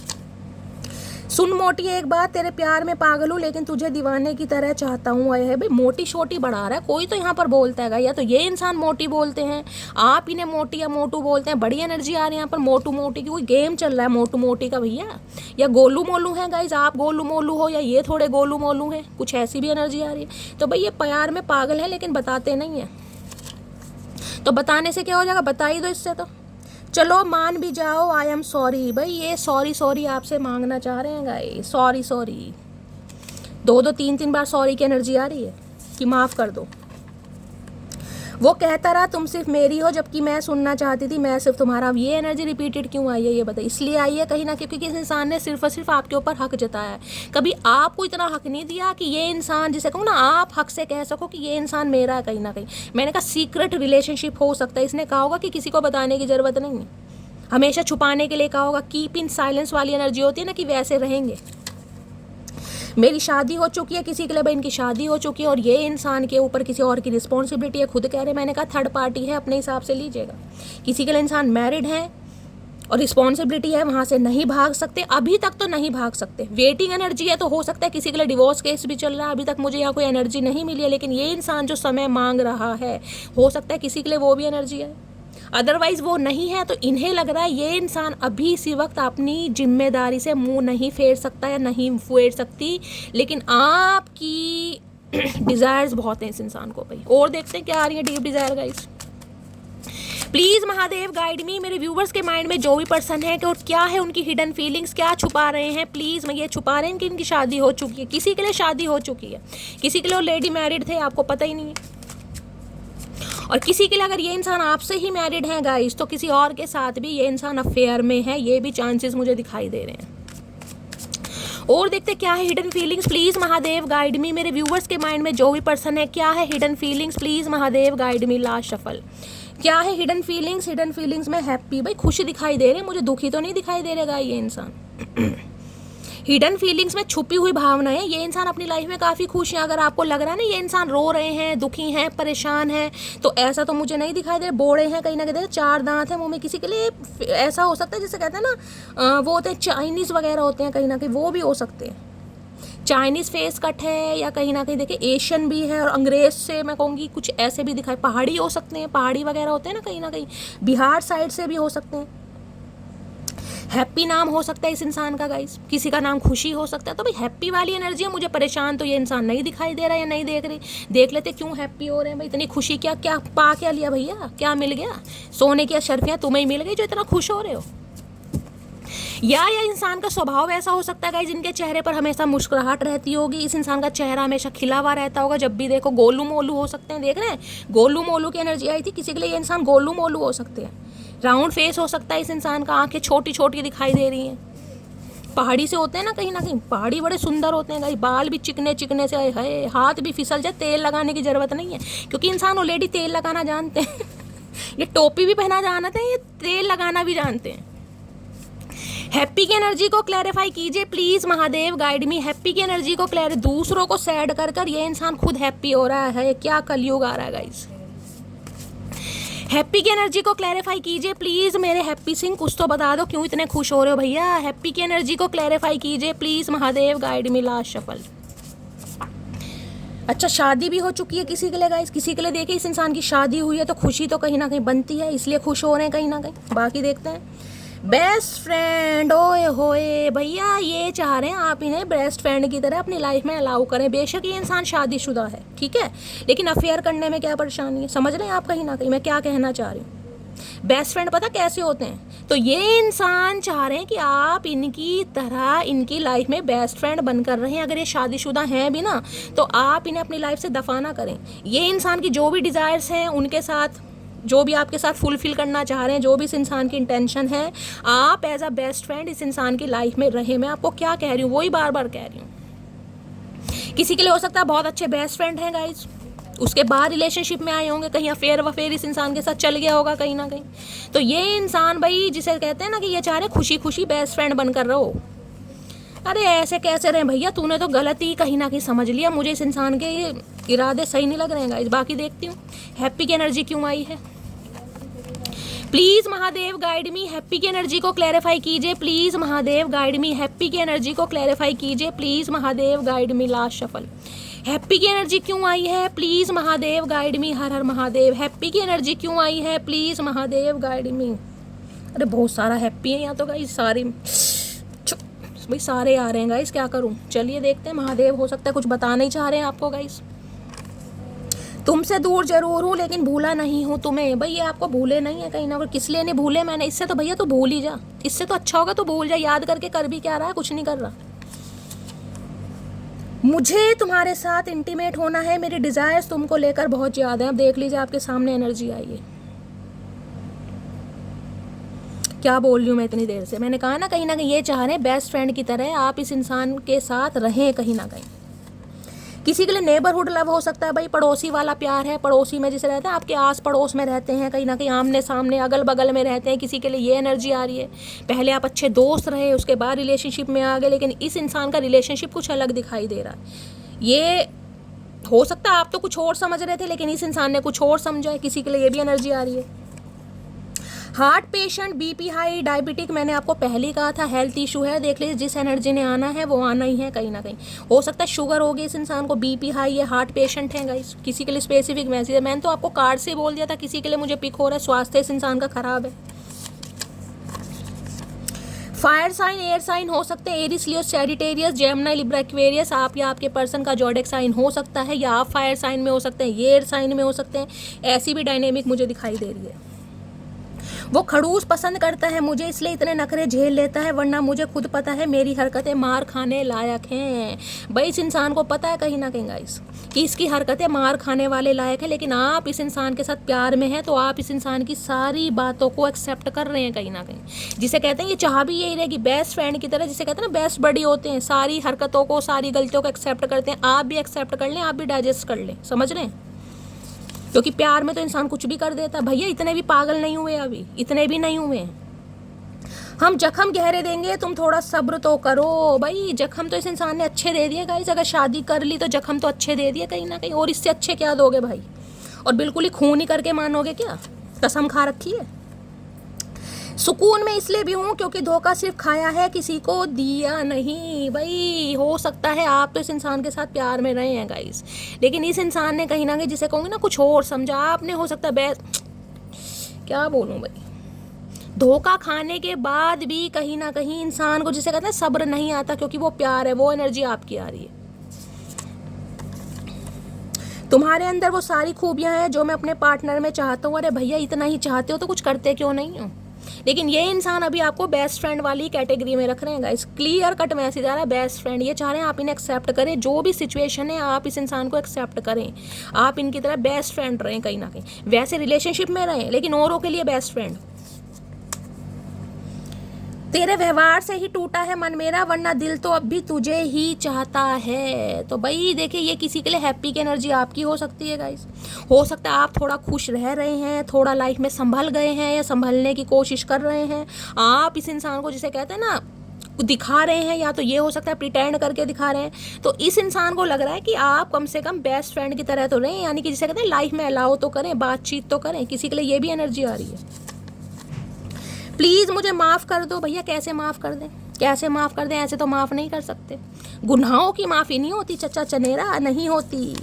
सुन मोटी एक बात, तेरे प्यार में पागल हूँ लेकिन तुझे दीवाने की तरह चाहता हूँ। आए है भाई, मोटी छोटी बढ़ा रहा है कोई तो यहाँ पर बोलता है, या तो ये इंसान मोटी बोलते हैं, आप इन्हें मोटी या मोटू बोलते हैं। बड़ी एनर्जी आ रही है यहाँ पर मोटू मोटी की, कोई गेम चल रहा है मोटू मोटी का भैया, या गोलू मोलू है गाइज, आप गोलू मोलू हो या ये थोड़े गोलू मोलू हैं, कुछ ऐसी भी एनर्जी आ रही है। तो भाई ये प्यार में पागल है लेकिन बताते नहीं है, तो बताने से क्या हो जाएगा, बता ही दो इससे। तो चलो मान भी जाओ, आई एम सॉरी। भाई ये सॉरी सॉरी आपसे मांगना चाह रहे हैं गाइस, सॉरी सॉरी, 2-2 3-3 बार सॉरी की एनर्जी आ रही है कि माफ़ कर दो। वो कहता रहा तुम सिर्फ मेरी हो जबकि मैं सुनना चाहती थी मैं सिर्फ तुम्हारा। अब ये एनर्जी रिपीटेड क्यों आई है ये बताइए। इसलिए आई है कहीं ना क्योंकि इस इंसान ने सिर्फ और सिर्फ आपके ऊपर हक जताया है। कभी आपको इतना हक नहीं दिया कि ये इंसान, जिसे कहूँ ना आप हक से कह सको कि ये इंसान मेरा है। कहीं ना कहीं मैंने कहा सीक्रेट रिलेशनशिप हो सकता है। इसने कहा होगा कि किसी को बताने की ज़रूरत नहीं है, हमेशा छुपाने के लिए कहा होगा। कीप इन साइलेंस वाली एनर्जी होती है ना कि वैसे रहेंगे। मेरी शादी हो चुकी है, किसी के लिए भाई इनकी शादी हो चुकी है और ये इंसान के ऊपर किसी और की रिस्पॉन्सिबिलिटी है। खुद कह रहे, मैंने कहा थर्ड पार्टी है, अपने हिसाब से लीजिएगा। किसी के लिए इंसान मैरिड है और रिस्पॉन्सिबिलिटी है, वहाँ से नहीं भाग सकते, अभी तक तो नहीं भाग सकते। वेटिंग एनर्जी है, तो हो सकता है किसी के लिए डिवोर्स केस भी चल रहा है। अभी तक मुझे यहाँ कोई एनर्जी नहीं मिली है, लेकिन ये इंसान जो समय मांग रहा है, हो सकता है किसी के लिए वो भी एनर्जी है। अदरवाइज वो नहीं है, तो इन्हें लग रहा है ये इंसान अभी इसी वक्त अपनी जिम्मेदारी से मुंह नहीं फेर सकता या नहीं फेर सकती, लेकिन आपकी डिज़ायर्स बहुत हैं इस इंसान को भाई। और देखते हैं क्या आ रही है deep desire guys. Please Mahadev guide मी। मेरे व्यूवर्स के माइंड में जो भी पर्सन है कि और क्या है उनकी हिडन फीलिंग्स, क्या छुपा रहे हैं। प्लीज़ मैं ये छुपा रहे हैं कि इनकी शादी हो चुकी है, किसी के लिए शादी हो चुकी है, किसी के लिए लेडी मैरिड थे, आपको पता ही नहीं है। और किसी के लिए अगर ये इंसान आपसे ही मैरिड है गाइस, तो किसी और के साथ भी ये इंसान अफेयर में है, ये भी चांसेस मुझे दिखाई दे रहे हैं। और देखते क्या है hidden feelings. Please Mahadev guide मी। मेरे व्यूवर्स के माइंड में जो भी पर्सन है, क्या है hidden feelings. Please Mahadev guide me. Last shuffle, क्या है हिडन फीलिंग्स। हिडन फीलिंग्स में हैप्पी, भाई खुशी दिखाई दे रहे हैं मुझे, दुखी तो नहीं दिखाई दे रहेगा ये इंसान। हिडन फीलिंग्स में छुपी हुई भावनाएं, ये इंसान अपनी लाइफ में काफ़ी खुश हैं। अगर आपको लग रहा है ना ये इंसान रो रहे हैं, दुखी हैं, परेशान हैं, तो ऐसा तो मुझे नहीं दिखाई दे रहा। बोड़े हैं कहीं ना कहीं, 4 दांत हैं मुंह में, किसी के लिए ऐसा हो सकता है जिसे कहते हैं ना वो होते हैं चाइनीज़ वगैरह होते हैं, कहीं ना कहीं वो भी हो सकते हैं। चाइनीज़ फेस कट है, या कहीं ना कहीं देखिए एशियन भी है, और अंग्रेज से मैं कहूँगी कुछ ऐसे भी दिखाई, पहाड़ी हो सकते हैं, पहाड़ी वगैरह होते हैं ना कहीं बिहार साइड से भी हो सकते हैं। हैप्पी नाम हो सकता है इस इंसान का गाइस, किसी का नाम खुशी हो सकता है। तो भाई हैप्पी वाली एनर्जी है। मुझे परेशान तो ये इंसान नहीं दिखाई दे रहा है या नहीं देख रही। देख लेते क्यों हैप्पी हो रहे हैं भाई, इतनी खुशी क्या क्या पा क्या लिया भैया, क्या मिल गया? सोने की अशर्फियाँ तुम्हें ही मिल गई जो इतना खुश हो रहे हो। या इंसान का स्वभाव ऐसा हो सकता है गाइस, जिनके चेहरे पर हमेशा मुस्कुराहट रहती होगी। इस इंसान का चेहरा हमेशा खिला हुआ रहता होगा, जब भी देखो। गोलू मोलू हो सकते हैं, देख रहे हैं गोलू मोलू की एनर्जी आई थी किसी के लिए, ये इंसान गोलू मोलू हो सकते हैं। राउंड फेस हो सकता है इस इंसान का, आंखें छोटी छोटी दिखाई दे रही हैं। पहाड़ी से होते हैं ना कहीं, पहाड़ी बड़े सुंदर होते हैं गाइस, बाल भी चिकने चिकने से है, हाथ भी फिसल जाए, तेल लगाने की जरूरत नहीं है, क्योंकि इंसान ऑलरेडी तेल लगाना जानते हैं। ये टोपी भी पहना जानते हैं, ये तेल लगाना भी जानते हैं। हैप्पी की एनर्जी को क्लैरिफाई कीजिए please Mahadev, guide me. Happy की एनर्जी को दूसरों को सैड कर ये इंसान खुद हैप्पी हो रहा है, क्या कलयुग आ रहा है गाइस। हैप्पी की एनर्जी को क्लैरिफाई कीजिए प्लीज मेरे हैप्पी सिंह, कुछ तो बता दो क्यों इतने खुश हो रहे हो भैया। हैप्पी की एनर्जी को क्लैरिफाई कीजिए please Mahadev, guide me. Last shuffle. अच्छा, शादी भी हो चुकी है किसी के लिए गाइस, किसी के लिए देखिए इस इंसान की शादी हुई है, तो खुशी तो कहीं ना कहीं बनती है, इसलिए खुश हो रहे हैं कहीं ना कहीं। बाकी देखते हैं। बेस्ट फ्रेंड, ओए होए भैया, ये चाह रहे हैं आप इन्हें बेस्ट फ्रेंड की तरह अपनी लाइफ में अलाउ करें। बेशक ये इंसान शादीशुदा है, ठीक है, लेकिन अफेयर करने में क्या परेशानी है? समझ रहे हैं आप कहीं ना कहीं मैं क्या कहना चाह रही हूँ। बेस्ट फ्रेंड पता कैसे होते हैं? तो ये इंसान चाह रहे हैं कि आप इनकी तरह इनकी लाइफ में बेस्ट फ्रेंड बनकर रहें। अगर ये शादीशुदा हैं भी ना, तो आप इन्हें अपनी लाइफ से दफा ना करें। ये इंसान की जो भी डिज़ायर्स हैं, उनके साथ जो भी आपके साथ फुलफिल करना चाह रहे हैं, जो भी इस इंसान की इंटेंशन है, आप एज अ बेस्ट फ्रेंड इस इंसान की लाइफ में रहें। मैं आपको क्या कह रही हूँ वही बार बार कह रही हूँ। किसी के लिए हो सकता है बहुत अच्छे बेस्ट फ्रेंड हैं गाइज, उसके बाद रिलेशनशिप में आए होंगे, कहीं अफेयर वफेयर इस इंसान के साथ चल गया होगा कहीं ना कहीं। तो ये इंसान भाई जिसे कहते हैं ना कि ये चाह रहे खुशी खुशी बेस्ट फ्रेंड बनकर रहो। अरे ऐसे कैसे रहे भैया, तूने तो गलती कहीं ना कहीं समझ लिया। मुझे इस इंसान के इरादे सही नहीं लग रहे हैं गाइज। बाकी देखती हूँ हैप्पी की एनर्जी क्यों आई है। Please Mahadev guide me, happy की एनर्जी को क्लैरिफाई कीजिए please Mahadev, guide me. Happy की एनर्जी को क्लैरिफाई कीजिए please Mahadev, guide me. Last shuffle. Happy की एनर्जी क्यों आई है please Mahadev, guide me. Har Har Mahadev. Happy की एनर्जी क्यों आई है प्लीज महादेव, गाइड मी। अरे बहुत सारा हैप्पी है यहाँ तो गाइस, सारे भाई सारे आ रहे हैं गाइस, क्या करूँ। चलिए देखते हैं। महादेव हो सकता है कुछ बताना ही चाह रहे हैं आपको गाइस। तुमसे दूर जरूर हूँ लेकिन भूला नहीं हूँ तुम्हें। भाई ये आपको भूले नहीं है कहीं ना कहीं, किस लिए नहीं भूले मैंने। इससे तो भैया तू भूल ही जा, इससे तो अच्छा होगा तो भूल जा। याद करके कर भी क्या रहा है, कुछ नहीं कर रहा। मुझे तुम्हारे साथ इंटीमेट होना है, मेरी डिजायर्स तुमको लेकर बहुत ज़्यादा है। अब देख लीजिए आपके सामने एनर्जी आई है। क्या बोल रही हूँ मैं इतनी देर से। मैंने कहा ना कहीं ये चाह रहे हैं बेस्ट फ्रेंड की तरह आप इस इंसान के साथ रहें कहीं ना कहीं। किसी के लिए नेबरहुड लव हो सकता है भाई, पड़ोसी वाला प्यार है। पड़ोसी में जिसे रहते हैं आपके आस पड़ोस में रहते हैं, कहीं ना कहीं आमने सामने अगल बगल में रहते हैं। किसी के लिए ये एनर्जी आ रही है। पहले आप अच्छे दोस्त रहे, उसके बाद रिलेशनशिप में आ गए, लेकिन इस इंसान का रिलेशनशिप कुछ अलग दिखाई दे रहा है। ये हो सकता है आप तो कुछ और समझ रहे थे, लेकिन इस इंसान ने कुछ और समझा है। किसी के लिए ये भी एनर्जी आ रही है। Heart patient, BP high, diabetic, मैंने आपको पहले ही कहा था हेल्थ इशू है। देख लीजिए जिस एनर्जी ने आना है वो आना ही है कहीं ना कहीं। हो सकता है शुगर होगी इस इंसान को, बीपी हाई है, हार्ट पेशेंट है गाइस। किसी के लिए स्पेसिफिक मैसेज है। मैंने तो आपको कार्ड से बोल दिया था किसी के लिए मुझे पिक हो रहा है। स्वास्थ्य इस इंसान का खराब है। फायर साइन, एयर साइन हो सकते हैं। एरिस, लियो, सैजिटेरियस, जेमिनी, लिब्रा, एक्वेरियस। आप या आपके पर्सन का जोडिक साइन हो सकता है, या आप फायर साइन में हो सकते हैं, ये एयर साइन में हो सकते हैं। ऐसी भी डायनेमिक मुझे दिखाई दे रही है। वो खड़ूस पसंद करता है मुझे, इसलिए इतने नखरे झेल लेता है, वरना मुझे खुद पता है मेरी हरकतें मार खाने लायक हैं। भाई इस इंसान को पता है कहीं ना कहीं गाइस कि इसकी हरकतें मार खाने वाले लायक है, लेकिन आप इस इंसान के साथ प्यार में हैं, तो आप इस इंसान की सारी बातों को एक्सेप्ट कर रहे हैं कहीं ना कहीं। जिसे कहते हैं ये चाह भी यही रहेगी बेस्ट फ्रेंड की तरह, जिसे कहते हैं ना बेस्ट बडी होते हैं, सारी हरकतों को सारी गलतियों को एक्सेप्ट करते हैं। आप भी एक्सेप्ट कर लें, आप भी डाइजेस्ट कर लें, समझ रहे हैं। क्योंकि प्यार में तो इंसान कुछ भी कर देता है भैया। इतने भी पागल नहीं हुए, अभी इतने भी नहीं हुए हैं। हम जख्म गहरे देंगे, तुम थोड़ा सब्र तो करो भाई। जख्म तो इस इंसान ने अच्छे दे दिए गाइस, अगर शादी कर ली तो जख्म तो अच्छे दे दिए कहीं ना कहीं, और इससे अच्छे क्या दोगे भाई? और बिल्कुल ही खून ही करके मानोगे क्या? कसम खा रखी है। सुकून में इसलिए भी हूँ क्योंकि धोखा सिर्फ खाया है, किसी को दिया नहीं भाई। हो सकता है आप तो इस इंसान के साथ प्यार में रहे हैं गाइस, लेकिन इस इंसान ने कहीं ना कहीं, जिसे कहूँगी ना, कुछ और समझा आपने। हो सकता है क्या बोलूँ भाई, धोखा खाने के बाद भी कहीं ना कहीं इंसान को, जिसे कहते हैं, सब्र नहीं आता, क्योंकि वो प्यार है, वो एनर्जी आपकी आ रही है। तुम्हारे अंदर वो सारी खूबियां हैं जो मैं अपने पार्टनर में चाहता हूँ। अरे भैया, इतना ही चाहते हो तो कुछ करते क्यों नहीं हो? लेकिन ये इंसान अभी आपको बेस्ट फ्रेंड वाली कैटेगरी में रख रहे हैं गाइस। क्लियर कट मैसेज आ रहा है, बेस्ट फ्रेंड। ये चाह रहे हैं आप इन्हें एक्सेप्ट करें, जो भी सिचुएशन है आप इस इंसान को एक्सेप्ट करें, आप इनकी तरह बेस्ट फ्रेंड रहें कहीं ना कहीं। वैसे रिलेशनशिप में रहें, लेकिन औरों के लिए बेस्ट फ्रेंड। तेरे व्यवहार से ही टूटा है मन मेरा, वरना दिल तो अब भी तुझे ही चाहता है। तो भाई देखिए, ये किसी के लिए हैप्पी की एनर्जी आपकी हो सकती है गाइस। हो सकता है आप थोड़ा खुश रह रहे हैं, थोड़ा लाइफ में संभल गए हैं या संभलने की कोशिश कर रहे हैं। आप इस इंसान को, जिसे कहते हैं ना, दिखा रहे हैं, या तो ये हो सकता है प्रिटेंड करके दिखा रहे हैं। तो इस इंसान को लग रहा है कि आप कम से कम बेस्ट फ्रेंड की तरह तो रहें, यानी कि जिसे कहते हैं लाइफ में अलाउ तो करें, बातचीत तो करें। किसी के लिए ये भी एनर्जी आ रही है। प्लीज़ मुझे माफ़ कर दो भैया। कैसे माफ़ कर दें, कैसे माफ़ कर दें? ऐसे तो माफ़ नहीं कर सकते। गुनाहों की माफ़ी नहीं होती चचा चनेरा, नहीं होती।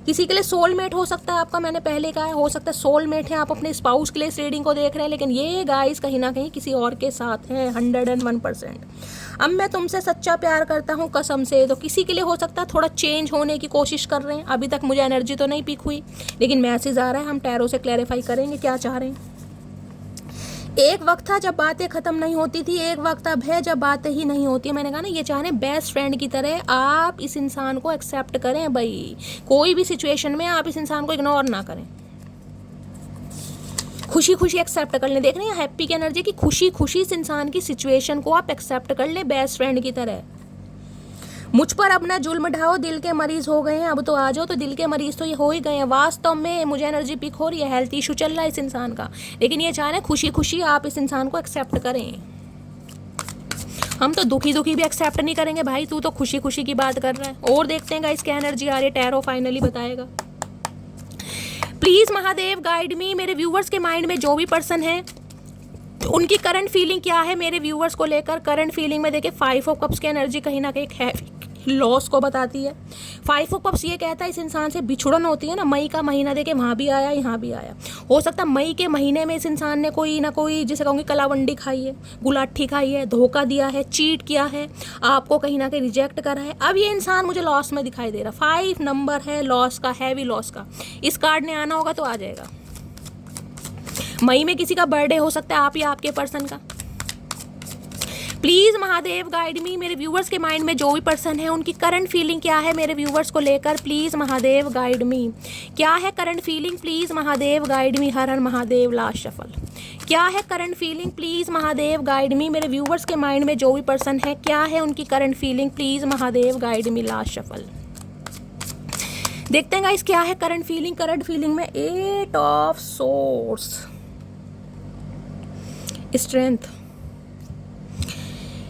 किसी के लिए सोलमेट हो सकता है आपका, मैंने पहले कहा है, हो सकता है सोलमेट है, आप अपने स्पाउस के लिए इस रीडिंग को देख रहे हैं, लेकिन ये गाइस कहीं ना कहीं किसी और के साथ है 101%। अब मैं तुमसे सच्चा प्यार करता हूँ कसम से, तो किसी के लिए हो सकता है थोड़ा चेंज होने की कोशिश कर रहे हैं। अभी तक मुझे एनर्जी तो नहीं पिक हुई, लेकिन मैसेज आ रहा है, हम टैरो से क्लैरिफाई करेंगे क्या चाह रहे हैं। एक वक्त था जब बातें खत्म नहीं होती थी, एक वक्त अब है जब बातें ही नहीं होती। मैंने कहा ना, ये चाह रहे हैं बेस्ट फ्रेंड की तरह आप इस इंसान को एक्सेप्ट करें भाई। कोई भी सिचुएशन में आप इस इंसान को इग्नोर ना करें, खुशी खुशी एक्सेप्ट कर लें। देख रहे हैं हैप्पी की एनर्जी की, खुशी खुशी इस इंसान की सिचुएशन को आप एक्सेप्ट कर लें बेस्ट फ्रेंड की तरह। मुझ पर अब ना जुल्म ढाओ, दिल के मरीज हो गए हैं, अब तो आ जाओ। तो दिल के मरीज तो ये हो ही गए हैं। वास्तव में मुझे एनर्जी पिक हो रही है, हेल्थ इशू चल रहा है इस इंसान का, लेकिन ये चाह रहे हैं खुशी खुशी आप इस इंसान को एक्सेप्ट करें। हम तो दुखी दुखी भी एक्सेप्ट नहीं करेंगे भाई, तू तो खुशी खुशी की बात कर रहा है। और देखते हैं गाइस क्या एनर्जी आ रही है, टैरो फाइनली बताएगा। प्लीज महादेव गाइड मी। मेरे व्यूवर्स के माइंड में जो भी पर्सन है, उनकी करंट फीलिंग क्या है मेरे व्यूवर्स को लेकर। करंट फीलिंग में देखिए 5 ऑफ कप्स की एनर्जी कहीं ना कहीं लॉस को बताती है। 5 ऑफ कप्स ये कहता है इस इंसान से बिछुड़न होती है ना। मई का महीना देखे, वहाँ भी आया, यहाँ भी आया। हो सकता है मई के महीने में इस इंसान ने कोई ना कोई, जिसे कहूँगी, कलावंडी खाई है, गुलाठी खाई है, धोखा दिया है, चीट किया है, आपको कहीं ना कहीं रिजेक्ट करा है। अब ये इंसान मुझे लॉस में दिखाई दे रहा। 5 नंबर है लॉस का, हैवी लॉस का। इस कार्ड ने आना होगा तो आ जाएगा। मई में किसी का बर्थडे हो सकता है, आप या आपके पर्सन का। प्लीज़ महादेव गाइड मी। मेरे व्यूवर्स के माइंड में जो भी पर्सन है, उनकी करंट फीलिंग क्या है मेरे व्यूवर्स को लेकर। प्लीज़ महादेव गाइड मी। क्या है current feeling? Please Mahadev guide me. Har Har Mahadev. Last shuffle. क्या है current feeling? Please Mahadev guide मी। मेरे व्यूवर्स के माइंड में जो भी पर्सन है, क्या है उनकी current feeling? Please Mahadev guide me. Last shuffle. देखते हैं गाइस क्या है करंट फीलिंग। करंट फीलिंग में 8 ऑफ सोर्ड्स, स्ट्रेंथ।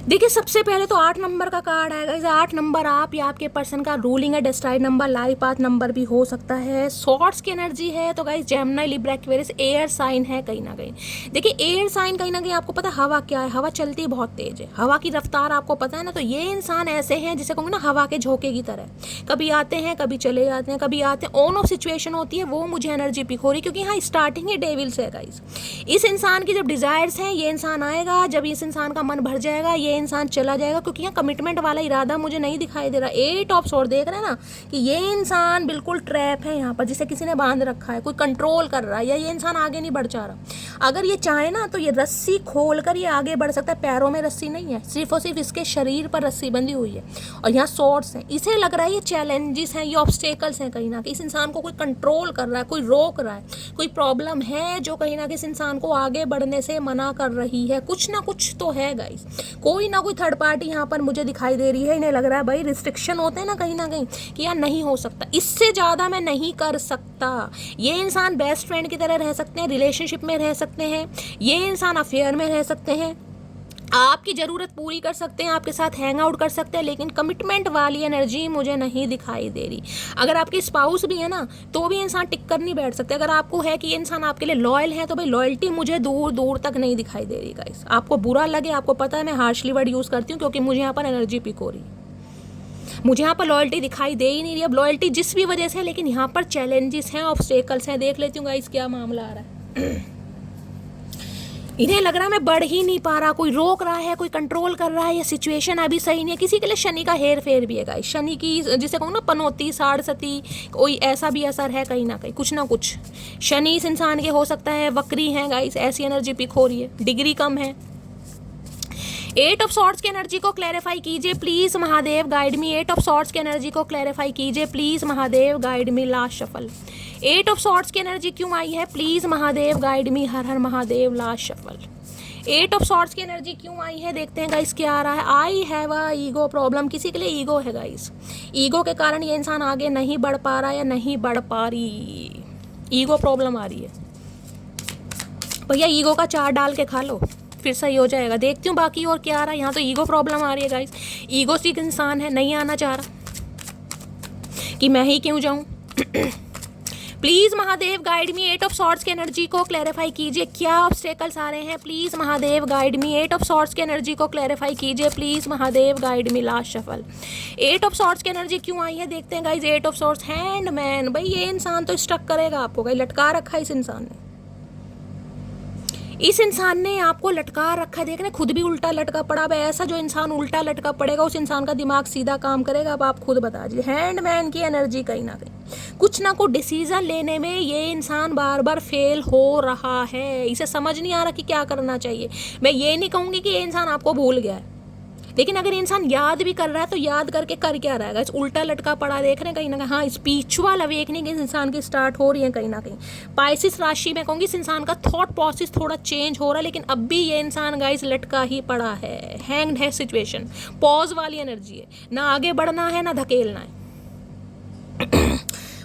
देखिए सबसे पहले तो 8 नंबर का कार्ड आएगा। इसे 8 नंबर आप या आपके पर्सन का रूलिंग है, destiny number, life path number भी हो सकता है। सॉर्ड्स की एनर्जी है, तो guys Gemini, Libra, Aquarius, air sign है कहीं ना कहीं। देखिए एयर साइन कहीं ना कहीं, आपको पता है हवा क्या है, हवा चलती है बहुत तेज है, हवा की रफ्तार आपको पता है ना। तो ये इंसान ऐसे हैं जिसे कहूँगी ना, हवा के झोंके की तरह, कभी आते हैं कभी चले जाते हैं, कभी आते हैं। ऑन ऑफ सिचुएशन होती है, वो मुझे एनर्जी पिक हो रही, क्योंकि यहाँ स्टार्टिंग ही डेविल से है गाइस। इस इंसान की जब डिजायर्स हैं, ये इंसान आएगा, जब इस इंसान का मन भर जाएगा, ये इंसान चला जाएगा, क्योंकि यहाँ कमिटमेंट वाला इरादा मुझे नहीं दिखाई दे रहा। 8 ऑफ सोर्ड देख रहे हैं ना, कि ये इंसान बिल्कुल ट्रैप है यहाँ पर, जिसे किसी ने बांध रखा है, कोई कंट्रोल कर रहा है, या ये इंसान आगे नहीं बढ़ जा रहा। अगर ये चाहे ना तो ये रस्सी खोलकर ये आगे बढ़ सकता है। पैरों में रस्सी नहीं है, सिर्फ और सिर्फ इसके शरीर पर रस्सी बंधी हुई है, और यहाँ सोर्ड्स हैं। इसे लग रहा है ये चैलेंजेस हैं, ये ऑब्स्टेकल्स हैं कहीं ना कहीं। इस इंसान को कोई कंट्रोल कर रहा है, कोई रोक रहा है, कोई प्रॉब्लम है जो कहीं ना कहीं इस इंसान को आगे बढ़ने से मना कर रही है। कुछ ना कुछ तो है गाइस, कोई ना कोई थर्ड पार्टी यहाँ पर मुझे दिखाई दे रही है। इन्हें लग रहा है भाई रिस्ट्रिक्शन होते हैं ना कहीं कि यार नहीं हो सकता, इससे ज़्यादा मैं नहीं कर सकता। ये इंसान बेस्ट फ्रेंड की तरह रह सकते हैं, रिलेशनशिप में रह सकते हैं, ये इंसान अफेयर में रह सकते हैं, आपकी ज़रूरत पूरी कर सकते हैं, आपके साथ हैंग आउट कर सकते हैं, लेकिन कमिटमेंट वाली एनर्जी मुझे नहीं दिखाई दे रही। अगर आपके स्पाउस भी है ना तो भी इंसान टिक कर नहीं बैठ सकते। अगर आपको है कि ये इंसान आपके लिए लॉयल है तो भाई लॉयल्टी मुझे दूर दूर तक नहीं दिखाई दे रही गाइस। आपको बुरा लगे, आपको पता है मैं हार्शली वर्ड यूज़ करती हूँ क्योंकि मुझे यहाँ पर एनर्जी पिक हो रही है, मुझे यहाँ पर लॉयल्टी दिखाई दे ही नहीं रही। अब लॉयल्टी जिस भी वजह से, लेकिन यहाँ पर चैलेंजेस हैं, ऑब्स्टेकल्स हैं। देख लेती हूँ गाइस क्या मामला आ रहा है। इन्हें लग रहा है मैं बढ़ ही नहीं पा रहा, कोई रोक रहा है, कोई कंट्रोल कर रहा है, या सिचुएशन अभी सही नहीं है। किसी के लिए शनि का हेर फेर भी है गाइस, शनि की जिसे कहूँ ना पनौती साड़सती, कोई ऐसा भी असर है कहीं ना कहीं, कुछ ना कुछ। शनि इस इंसान के हो सकता है वक्री हैं गाइस, ऐसी एनर्जी पिक हो रही है, डिग्री कम है। 8 ऑफ सॉर्ड्स की एनर्जी को क्लैरिफाई कीजिए please Mahadev, guide me. 8 of swords की एनर्जी को क्लैरिफाई कीजिए please Mahadev, guide me. Last shuffle 8 of swords की एनर्जी क्यों आई है please Mahadev, guide me. Har Har Mahadev. Last shuffle 8 of swords की एनर्जी क्यों आई है, देखते हैं गाइस क्या आ रहा है। I have a ego problem, किसी के लिए ईगो है गाइस, ईगो के कारण ये इंसान आगे नहीं बढ़ पा रहा या नहीं बढ़ पा रही, ईगो प्रॉब्लम आ रही है। भैया ईगो का चार डाल के खा लो फिर सही हो जाएगा। देखती हूँ बाकी और क्या आ रहा है। यहाँ तो ईगो प्रॉब्लम आ रही है गाइस, ईगो सिक इंसान है, नहीं आना चाह रहा कि मैं ही क्यों जाऊँ। Please Mahadev guide me. 8 of swords की एनर्जी को क्लैरिफाई कीजिए, क्या ऑब्स्टेकल्स आ रहे हैं please Mahadev, guide me. 8 of swords की एनर्जी को क्लैरिफाई कीजिए please Mahadev, guide me. Last shuffle 8 of swords की एनर्जी क्यों आई है, देखते हैं गाइस। 8 ऑफ सॉर्ड्स हैंडमैन, भाई ये इंसान तो स्टक करेगा आपको, भाई लटका रखा है इस इंसान ने, इस इंसान ने आपको लटका रखा है। देख रहे खुद भी उल्टा लटका पड़ा। अब ऐसा जो इंसान उल्टा लटका पड़ेगा उस इंसान का दिमाग सीधा काम करेगा। अब आप खुद बता दीजिए, हैंडमैन की एनर्जी कहीं ना कहीं कुछ ना कुछ डिसीजन लेने में ये इंसान बार बार फेल हो रहा है, इसे समझ नहीं आ रहा कि क्या करना चाहिए। मैं ये नहीं कहूँगी कि ये इंसान आपको भूल गया है, लेकिन अगर इंसान याद भी कर रहा है तो याद करके कर क्या रहेगा, इस उल्टा लटका पड़ा देख रहे हैं कहीं ना कहीं। हाँ स्पिरिचुअल अवेकनिंग इस इंसान की स्टार्ट हो रही है कहीं ना कहीं। पाइसिस राशि में कहूँगी इस इंसान का थॉट प्रोसेस थोड़ा चेंज हो रहा है, लेकिन अब भी ये इंसान गाइस लटका ही पड़ा है, हैंग्ड है सिचुएशन, पॉज वाली एनर्जी है, ना आगे बढ़ना है ना धकेलना है।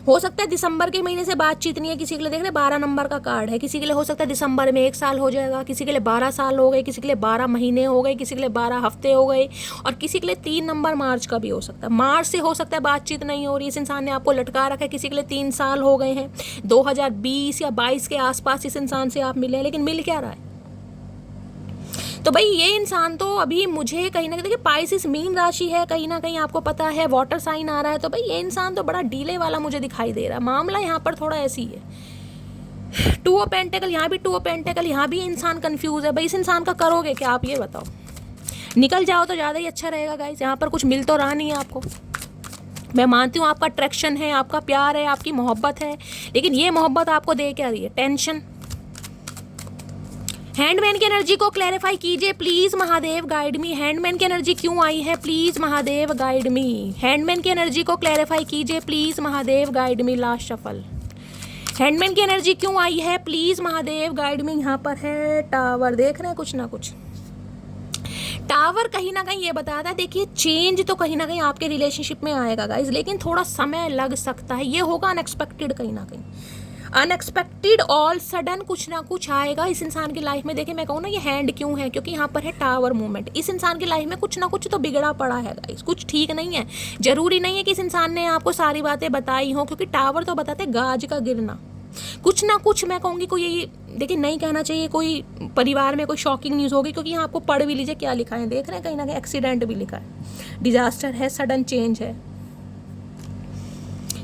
हो सकता है दिसंबर के महीने से बातचीत नहीं है किसी के लिए, देख रहे 12 नंबर का कार्ड है, किसी के लिए हो सकता है दिसंबर में 1 साल हो जाएगा, किसी के लिए 12 साल हो गए, किसी के लिए 12 महीने हो गए, किसी के लिए 12 हफ्ते हो गए, और किसी के लिए 3 नंबर मार्च का भी हो सकता है। मार्च से हो सकता है बातचीत नहीं हो रही, इस इंसान ने आपको लटका रखा है, किसी के लिए 3 साल हो गए हैं, 2020 या 22 के आसपास इस इंसान से आप मिले हैं, लेकिन मिल क्या रहा है। तो भाई ये इंसान तो अभी मुझे कहीं ना कहीं, देखिए पाइसिस मीन राशि है, कहीं ना कहीं आपको पता है वाटर साइन आ रहा है, तो भाई ये इंसान तो बड़ा डीले वाला मुझे दिखाई दे रहा है। मामला यहाँ पर थोड़ा ऐसी है, 2 ऑफ पेंटिकल, यहाँ भी 2 ऑफ पेंटिकल, यहाँ भी इंसान कंफ्यूज है। भाई इस इंसान का करोगे क्या आप, ये बताओ। निकल जाओ तो ज़्यादा ही अच्छा रहेगा गाइस, यहाँ पर कुछ मिल तो रहा नहीं है आपको। मैं मानती हूँ आपका अट्रैक्शन है, आपका प्यार है, आपकी मोहब्बत है, लेकिन ये मोहब्बत आपको दे क्या रही है, टेंशन। हैंडमैन की एनर्जी को क्लैरिफाई कीजिए please Mahadev, guide me. Handman की एनर्जी क्यों आई है please Mahadev, guide me. Handman की एनर्जी को क्लैरिफाई कीजिए please Mahadev, guide me. Last shuffle handman की एनर्जी क्यों आई है प्लीज महादेव, गाइड मी। यहाँ पर है टावर, देख रहे हैं कुछ ना कुछ टावर कहीं ना कहीं ये बताता है, देखिए चेंज तो कहीं ना कहीं आपके रिलेशनशिप में आएगा गाइज, लेकिन थोड़ा समय लग सकता है, ये होगा अनएक्सपेक्टेड, कहीं ना कहीं अनएक्सपेक्टेड ऑल सडन कुछ ना कुछ आएगा इस इंसान की लाइफ में। देखिए मैं कहूँ ना ये हैंड क्यों है, क्योंकि यहाँ पर है टावर मूवमेंट। इस इंसान की लाइफ में कुछ ना कुछ तो बिगड़ा पड़ा है गाइस, कुछ ठीक नहीं है। जरूरी नहीं है कि इस इंसान ने आपको सारी बातें बताई हो, क्योंकि टावर तो बताते गाज का गिरना, कुछ ना कुछ मैं कहूँगी कोई, ये देखिए नहीं कहना चाहिए कोई परिवार में कोई शॉकिंग न्यूज़ होगी, क्योंकि यहाँ आपको पढ़ भी लीजिए क्या लिखा है, देख रहे हैं कहीं ना कहीं एक्सीडेंट भी लिखा है, डिजास्टर है, सडन चेंज है।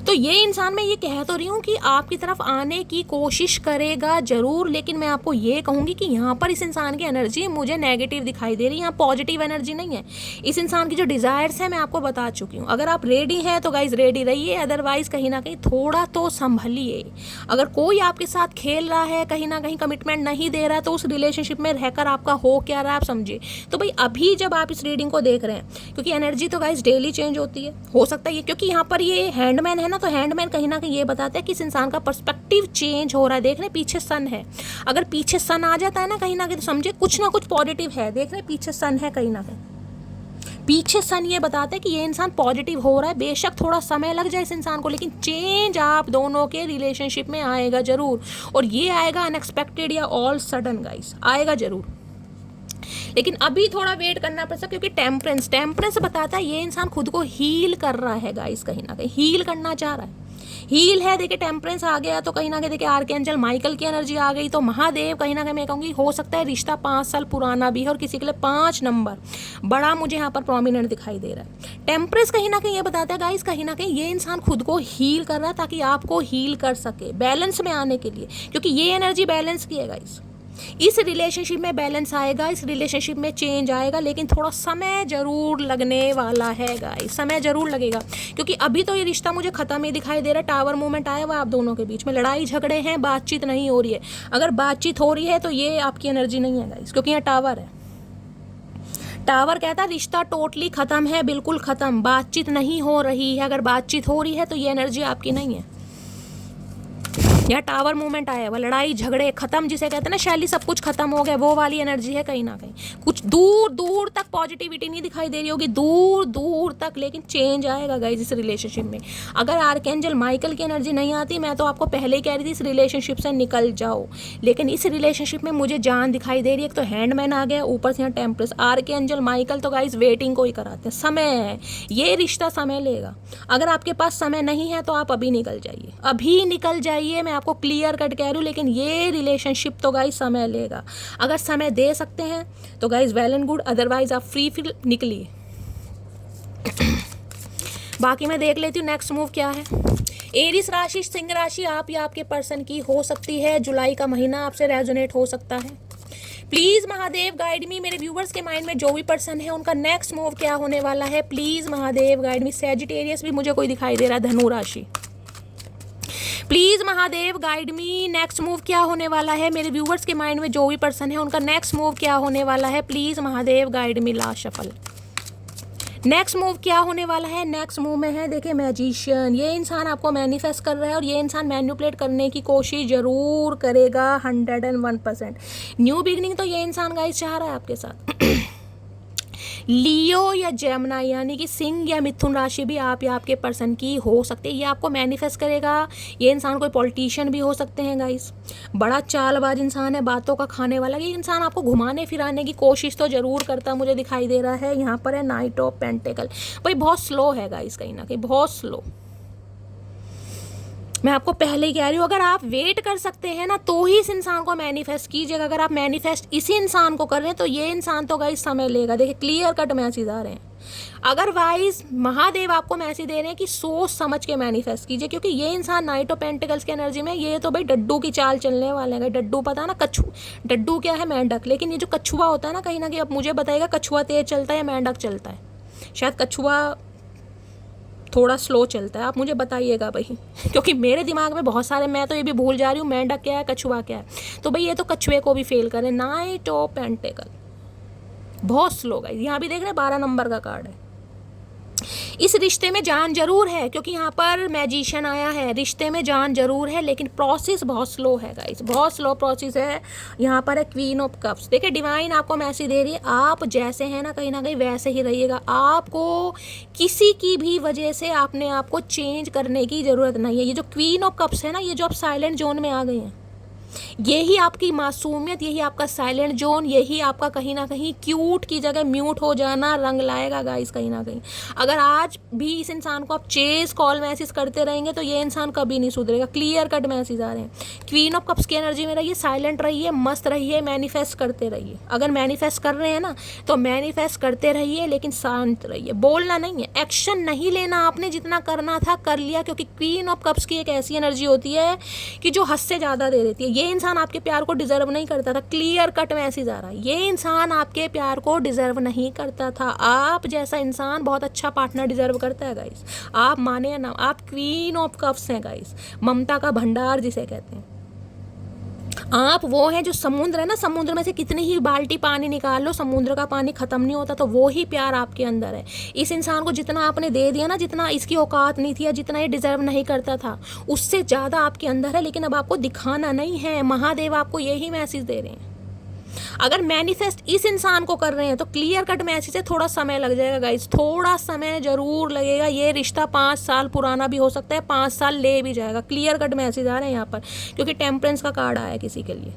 तो ये इंसान मैं ये कह तो रही हूँ कि आपकी तरफ आने की कोशिश करेगा जरूर, लेकिन मैं आपको ये कहूँगी कि यहाँ पर इस इंसान की एनर्जी मुझे नेगेटिव दिखाई दे रही है, यहाँ पॉजिटिव एनर्जी नहीं है। इस इंसान की जो डिज़ायर्स है मैं आपको बता चुकी हूँ। अगर आप रेडी हैं तो गाइज रेडी रहिए, अदरवाइज कहीं ना कहीं थोड़ा तो संभलिए। अगर कोई आपके साथ खेल रहा है, कहीं ना कहीं कमिटमेंट नहीं दे रहा है, तो उस रिलेशनशिप में रहकर आपका हो क्या रहा है आप समझिए। तो भाई अभी जब आप इस रीडिंग को देख रहे हैं, क्योंकि एनर्जी तो गाइज डेली चेंज होती है, हो सकता है ये, क्योंकि यहाँ पर ये हैंडमैन है ना, तो हैंडमैन कहीं ना कहीं ये बताता है कि इस इंसान का पर्सपेक्टिव चेंज हो रहा है। देख रहे पीछे सन है, अगर पीछे सन आ जाता है ना कहीं तो समझे कुछ ना कुछ पॉजिटिव है। देख रहे पीछे सन है, कहीं ना कहीं पीछे सन ये बताता है कि ये इंसान पॉजिटिव हो रहा है। बेशक थोड़ा समय लग जाए इस इंसान को, लेकिन चेंज आप दोनों के रिलेशनशिप में आएगा जरूर, और ये आएगा अनएक्सपेक्टेड या ऑल सडन गाइस, आएगा जरूर। लेकिन अभी थोड़ा वेट करना पड़ सकता, क्योंकि टेम्परेंस बताता है ये इंसान खुद को हील कर रहा है गाइस, कहीं ना कहीं हील करना चाह रहा है। हील है, देखिए टेम्परेंस आ गया तो कहीं ना कहीं देखिए आर्कएंजल माइकल की एनर्जी आ गई, तो महादेव कहीं ना कहीं मैं कहूँगी हो सकता है रिश्ता 5 साल पुराना भी है, और किसी के लिए 5 नंबर बड़ा मुझे यहाँ पर प्रोमिनेंट दिखाई दे रहा है। टेम्परेंस कहीं ना कहीं ये बताता है गाइस, कहीं ना कहीं ये इंसान खुद को हील कर रहा है ताकि आपको हील कर सके, बैलेंस में आने के लिए, क्योंकि ये एनर्जी बैलेंस की है गाइस। इस रिलेशनशिप में बैलेंस आएगा, इस रिलेशनशिप में चेंज आएगा, लेकिन थोड़ा समय जरूर लगने वाला है गाइस, समय जरूर लगेगा, क्योंकि अभी तो ये रिश्ता मुझे खत्म ही दिखाई दे रहा है। टावर मूवमेंट आया हुआ आप दोनों के बीच में, लड़ाई झगड़े हैं, बातचीत नहीं हो रही है। अगर बातचीत हो रही है तो ये आपकी एनर्जी नहीं है गाइस, क्योंकि यहाँ टावर है। टावर कहता है रिश्ता टोटली खत्म है, बिल्कुल खत्म, बातचीत नहीं हो रही है। अगर बातचीत हो रही है तो ये एनर्जी आपकी नहीं है। यहाँ टावर मूवमेंट आया हुआ, लड़ाई झगड़े खत्म, जिसे कहते हैं ना शैली सब कुछ खत्म हो गया, वो वाली एनर्जी है कहीं ना कहीं। कुछ दूर दूर तक पॉजिटिविटी नहीं दिखाई दे रही होगी, दूर दूर तक, लेकिन चेंज आएगा गाइस इस रिलेशनशिप में। अगर आर्कएंजल माइकल की एनर्जी नहीं आती, मैं तो आपको पहले ही कह रही थी इस रिलेशनशिप से निकल जाओ, लेकिन इस रिलेशनशिप में मुझे जान दिखाई दे रही है। एक तो हैंडमैन आ गया, ऊपर से यहाँ टेम्परेंस, आर्कएंजल माइकल तो गाइस वेटिंग को ही कराते हैं। समय है, ये रिश्ता समय लेगा। अगर आपके पास समय नहीं है तो आप अभी निकल जाइए, अभी निकल जाइए, मैं आपको क्लियर कट कह रही हूँ। लेकिन ये रिलेशनशिप तो गाइस समय लेगा। अगर समय दे सकते हैं तो guys well and good, otherwise आप फ्री फिर निकलिए। बाकी मैं देख लेती हूँ नेक्स्ट मूव क्या है। एरिस राशि, सिंह राशि आप या आपके पर्सन की हो सकती है। जुलाई का महीना आपसे रेजोनेट हो सकता है। प्लीज महादेव गाइड मी, मेरे व्यूवर्स के माइंड में जो भी पर्सन है उनका नेक्स्ट मूव क्या होने वाला है। Please Mahadev guide me. Sagittarius भी मुझे कोई दिखाई दे रहा है, धनु राशि। Please Mahadev guide me, next move क्या होने वाला है। मेरे व्यूवर्स के माइंड में जो भी पर्सन है उनका नेक्स्ट मूव क्या होने वाला है। Please Mahadev guide me. Last shuffle, next move क्या होने वाला है। नेक्स्ट मूव में है देखिए मैजिशियन। ये इंसान आपको मैनिफेस्ट कर रहा है, और ये इंसान मैनिपुलेट करने की कोशिश जरूर करेगा 101%। न्यू बिगनिंग तो ये इंसान गाइस चाह रहा है आपके साथ। लियो या जेमिनी यानी कि सिंह या मिथुन राशि भी आप या आपके पर्सन की हो सकती है। ये आपको मैनिफेस्ट करेगा। ये इंसान कोई पॉलिटिशियन भी हो सकते हैं गाइस, बड़ा चालबाज इंसान है, बातों का खाने वाला। ये इंसान आपको घुमाने फिराने की कोशिश तो जरूर करता मुझे दिखाई दे रहा है। यहाँ पर है नाइट ऑफ पेंटिकल। भाई बहुत स्लो है गाइस, कहीं ना कहीं बहुत स्लो। मैं आपको पहले ही कह रही हूँ, अगर आप वेट कर सकते हैं ना तो ही इस इंसान को मैनिफेस्ट कीजिएगा। अगर आप मैनिफेस्ट इसी इंसान को कर रहे हैं तो ये इंसान तो गाइस समय लेगा। देखिए क्लियर कट मैसेज आ रहे हैं। अदरवाइज महादेव आपको मैसेज दे रहे हैं कि सोच समझ के मैनिफेस्ट कीजिए, क्योंकि ये इंसान नाइट ऑफ पेंटिकल्स की एनर्जी में, ये तो भाई डड्डू की चाल चलने वाले हैं। डड्डू पता है ना, कछू, डड्डू क्या है, मेंढक। लेकिन ये जो कछुआ होता है ना, कहीं ना कहीं अब मुझे बताइएगा कछुआ तेज चलता है या मेंढक चलता है। शायद कछुआ थोड़ा स्लो चलता है, आप मुझे बताइएगा भाई, क्योंकि मेरे दिमाग में बहुत सारे, मैं तो ये भी भूल जा रही हूँ मेंढक क्या है, कछुआ क्या है। तो भाई ये तो कछुए को भी फेल करे। नाइट ऑफ पेंटिकल बहुत स्लो गाइस। यहाँ भी देख रहे हैं 12 नंबर का कार्ड है। इस रिश्ते में जान जरूर है, क्योंकि यहाँ पर मैजिशियन आया है। रिश्ते में जान जरूर है, लेकिन प्रोसेस बहुत स्लो है गाइस, बहुत स्लो प्रोसेस है। यहाँ पर है क्वीन ऑफ कप्स। देखिए डिवाइन आपको मैसेज दे रही है, आप जैसे हैं ना कहीं वैसे ही रहिएगा। आपको किसी की भी वजह से अपने आप को चेंज करने की ज़रूरत नहीं है। ये जो क्वीन ऑफ कप्स है ना, ये जो आप साइलेंट जोन में आ गए हैं, यही आपकी मासूमियत, यही आपका साइलेंट जोन, यही आपका कहीं ना कहीं क्यूट की जगह म्यूट हो जाना रंग लाएगा गाइस कहीं ना कहीं। अगर आज भी इस इंसान को आप चेस कॉल मैसेज करते रहेंगे तो ये इंसान कभी नहीं सुधरेगा। क्लियर कट मैसेज आ रहे हैं। क्वीन ऑफ कप्स की एनर्जी में रहिए, साइलेंट रहिए, मस्त रहिए, मैनिफेस्ट करते रहिए। अगर मैनिफेस्ट कर रहे हैं ना तो मैनिफेस्ट करते रहिए, लेकिन शांत रहिए, बोलना नहीं है, एक्शन नहीं लेना। आपने जितना करना था कर लिया, क्योंकि क्वीन ऑफ कप्स की एक ऐसी एनर्जी होती है कि जो हद से ज़्यादा दे देती है। ये इंसान आपके प्यार को डिजर्व नहीं करता था। क्लियर कट मैसेज आ रहा है, ये इंसान आपके प्यार को डिजर्व नहीं करता था। आप जैसा इंसान बहुत अच्छा पार्टनर डिजर्व करता है गाइस, आप माने या ना। आप क्वीन ऑफ कप्स हैं गाइस, ममता का भंडार जिसे कहते हैं। आप वो हैं जो समुद्र है ना, समुद्र में से कितनी ही बाल्टी पानी निकाल लो, समुद्र का पानी खत्म नहीं होता। तो वो ही प्यार आपके अंदर है। इस इंसान को जितना आपने दे दिया ना, जितना इसकी औकात नहीं थी या जितना ये डिजर्व नहीं करता था, उससे ज़्यादा आपके अंदर है, लेकिन अब आपको दिखाना नहीं है। महादेव आपको यही मैसेज दे रहे हैं। अगर मैनिफेस्ट इस इंसान को कर रहे हैं तो क्लियर कट मैसेज है, थोड़ा समय लग जाएगा गाइस, थोड़ा समय जरूर लगेगा। ये रिश्ता 5 साल पुराना भी हो सकता है, 5 साल ले भी जाएगा। क्लियर कट मैसेज आ रहे हैं यहाँ पर, क्योंकि टेम्परेंस का कार्ड आया है किसी के लिए।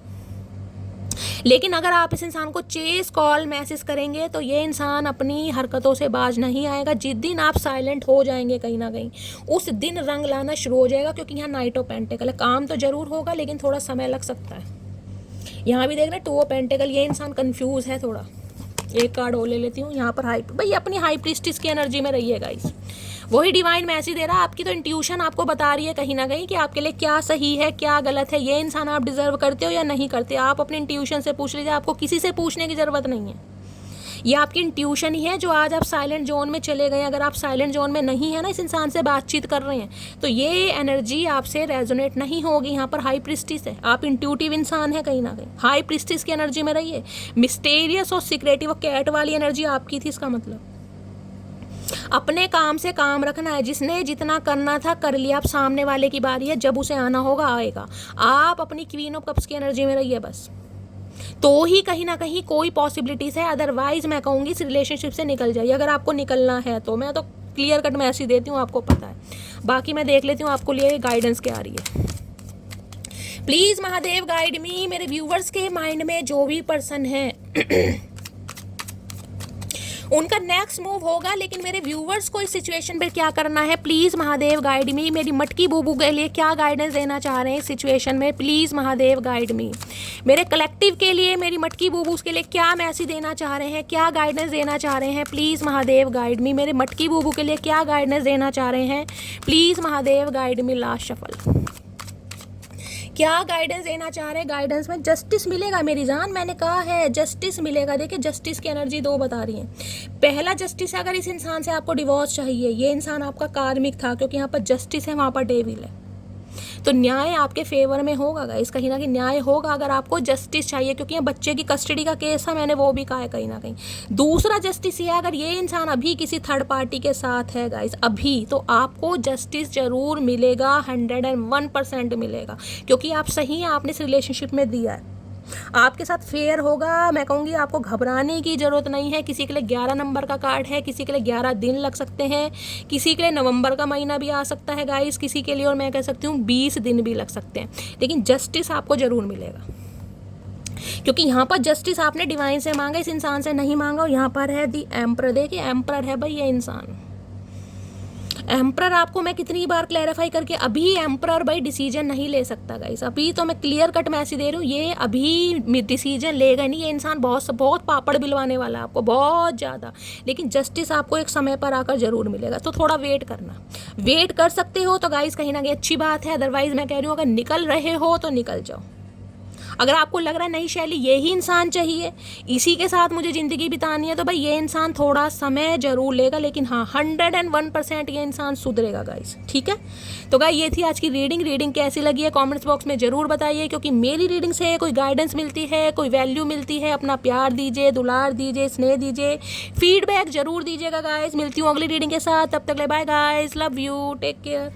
लेकिन अगर आप इस इंसान को चेस कॉल मैसेज करेंगे तो ये इंसान अपनी हरकतों से बाज नहीं आएगा। जिस दिन आप साइलेंट हो जाएंगे कहीं ना कहीं, उस दिन रंग लाना शुरू हो जाएगा, क्योंकि यहाँ नाइट ऑफ पेंटिकल है। काम तो जरूर होगा लेकिन थोड़ा समय लग सकता है। यहाँ भी देख रहे हैं 2 ऑफ पेंटिकल, ये इंसान कंफ्यूज है थोड़ा। एक कार्ड और ले लेती हूँ यहाँ पर। भाई अपनी हाई प्रीस्टिस की एनर्जी में रहिए गाइस। वही डिवाइन मैसेज दे रहा है। आपकी तो इंट्यूशन आपको बता रही है कहीं ना कहीं कि आपके लिए क्या सही है क्या गलत है, ये इंसान आप डिजर्व करते हो या नहीं करते। आप अपने इंट्यूशन से पूछ लीजिए, आपको किसी से पूछने की ज़रूरत नहीं है। ये आपकी इंट्यूशन ही है जो आज आप साइलेंट जोन में चले गए। अगर आप साइलेंट जोन में नहीं है ना, इस इंसान से बातचीत कर रहे हैं, तो ये एनर्जी आपसे रेजोनेट नहीं होगी। यहाँ पर हाई प्रीस्टिस है, आप इंट्यूटिव इंसान है कहीं ना कहीं। हाई प्रीस्टिस की एनर्जी में रहिए। मिस्टेरियस और सीक्रेटिव और कैट वाली एनर्जी आपकी थी। इसका मतलब अपने काम से काम रखना है। जिसने जितना करना था कर लिया। अब सामने वाले की बारी है, जब उसे आना होगा आएगा। आप अपनी क्वीन ऑफ कप्स की एनर्जी में रहिए बस, तो ही कहीं ना कहीं कोई पॉसिबिलिटीज है। अदरवाइज मैं कहूँगी इस रिलेशनशिप से निकल जाइए। अगर आपको निकलना है तो मैं तो क्लियर कट मैसेज देती हूँ, आपको पता है। बाकी मैं देख लेती हूँ आपको लिए गाइडेंस क्या आ रही है। प्लीज महादेव गाइड मी। मेरे व्यूवर्स के माइंड में जो भी पर्सन है उनका नेक्स्ट मूव होगा, लेकिन मेरे व्यूवर्स को इस सिचुएशन पर क्या करना है, प्लीज़ महादेव गाइड मी। मेरी मटकी बूबू के लिए क्या गाइडेंस देना चाह रहे हैं इस सिचुएशन में, प्लीज़ महादेव गाइड मी। मेरे कलेक्टिव के लिए, मेरी मटकी बूबूस के लिए क्या मैसेज देना चाह रहे हैं, क्या गाइडेंस देना चाह रहे हैं, प्लीज़ महादेव गाइड मी। मेरे मटकी बूबू के लिए क्या गाइडेंस देना चाह रहे हैं, please Mahadev guide me. Last shuffle, क्या गाइडेंस देना चाह रहे हैं। गाइडेंस में जस्टिस मिलेगा मेरी जान, मैंने कहा है जस्टिस मिलेगा। देखिए जस्टिस की एनर्जी 2 बता रही है। पहला जस्टिस है, अगर इस इंसान से आपको डिवोर्स चाहिए, ये इंसान आपका कार्मिक था, क्योंकि यहाँ पर जस्टिस है, वहाँ पर डेविल है, तो न्याय आपके फेवर में होगा गाइस। कहीं ना कहीं न्याय होगा अगर आपको जस्टिस चाहिए, क्योंकि यहाँ बच्चे की कस्टडी का केस है, मैंने वो भी कहा है कहीं ना कहीं। दूसरा जस्टिस ये है, अगर ये इंसान अभी किसी थर्ड पार्टी के साथ है गाइस अभी, तो आपको जस्टिस जरूर मिलेगा, 101% मिलेगा, क्योंकि आप सही हैं, आपने इस रिलेशनशिप में दिया है। आपके साथ फेयर होगा। मैं कहूँगी आपको घबराने की ज़रूरत नहीं है। किसी के लिए 11 नंबर का कार्ड है, किसी के लिए 11 दिन लग सकते हैं, किसी के लिए नवंबर का महीना भी आ सकता है गाइस, किसी के लिए और मैं कह सकती हूँ 20 दिन भी लग सकते हैं, लेकिन जस्टिस आपको ज़रूर मिलेगा, क्योंकि यहाँ पर जस्टिस आपने डिवाइन से मांगा, इस इंसान से नहीं मांगा। और यहाँ पर है दी एम्परर। देखिए एम्परर है भाई ये इंसान। एम्परर आपको मैं कितनी बार क्लैरिफाई करके, अभी एम्परर भाई डिसीजन नहीं ले सकता गाइस। अभी तो मैं क्लियर कट मैसेज दे रही हूँ, ये अभी डिसीजन लेगा नहीं। ये इंसान बहुत पापड़ बिलवाने वाला है आपको, बहुत ज़्यादा। लेकिन जस्टिस आपको एक समय पर आकर जरूर मिलेगा, तो थोड़ा वेट करना। वेट कर सकते हो तो गाइस कहीं ना कहीं अच्छी बात है। अदरवाइज मैं कह रही हूँ अगर निकल रहे हो तो निकल जाओ। अगर आपको लग रहा है नहीं शैली यही इंसान चाहिए, इसी के साथ मुझे ज़िंदगी बितानी है, तो भाई ये इंसान थोड़ा समय जरूर लेगा, लेकिन हाँ 101% ये इंसान सुधरेगा गाइस। ठीक है, तो गाइस ये थी आज की रीडिंग कैसी लगी है कमेंट्स बॉक्स में ज़रूर बताइए, क्योंकि मेरी रीडिंग से कोई गाइडेंस मिलती है, कोई वैल्यू मिलती है। अपना प्यार दीजिए, दुलार दीजिए, स्नेह दीजिए, फीडबैक जरूर दीजिएगा गाइस। मिलती हूँ अगली रीडिंग के साथ, तब तक ले bye guys, love you, take care.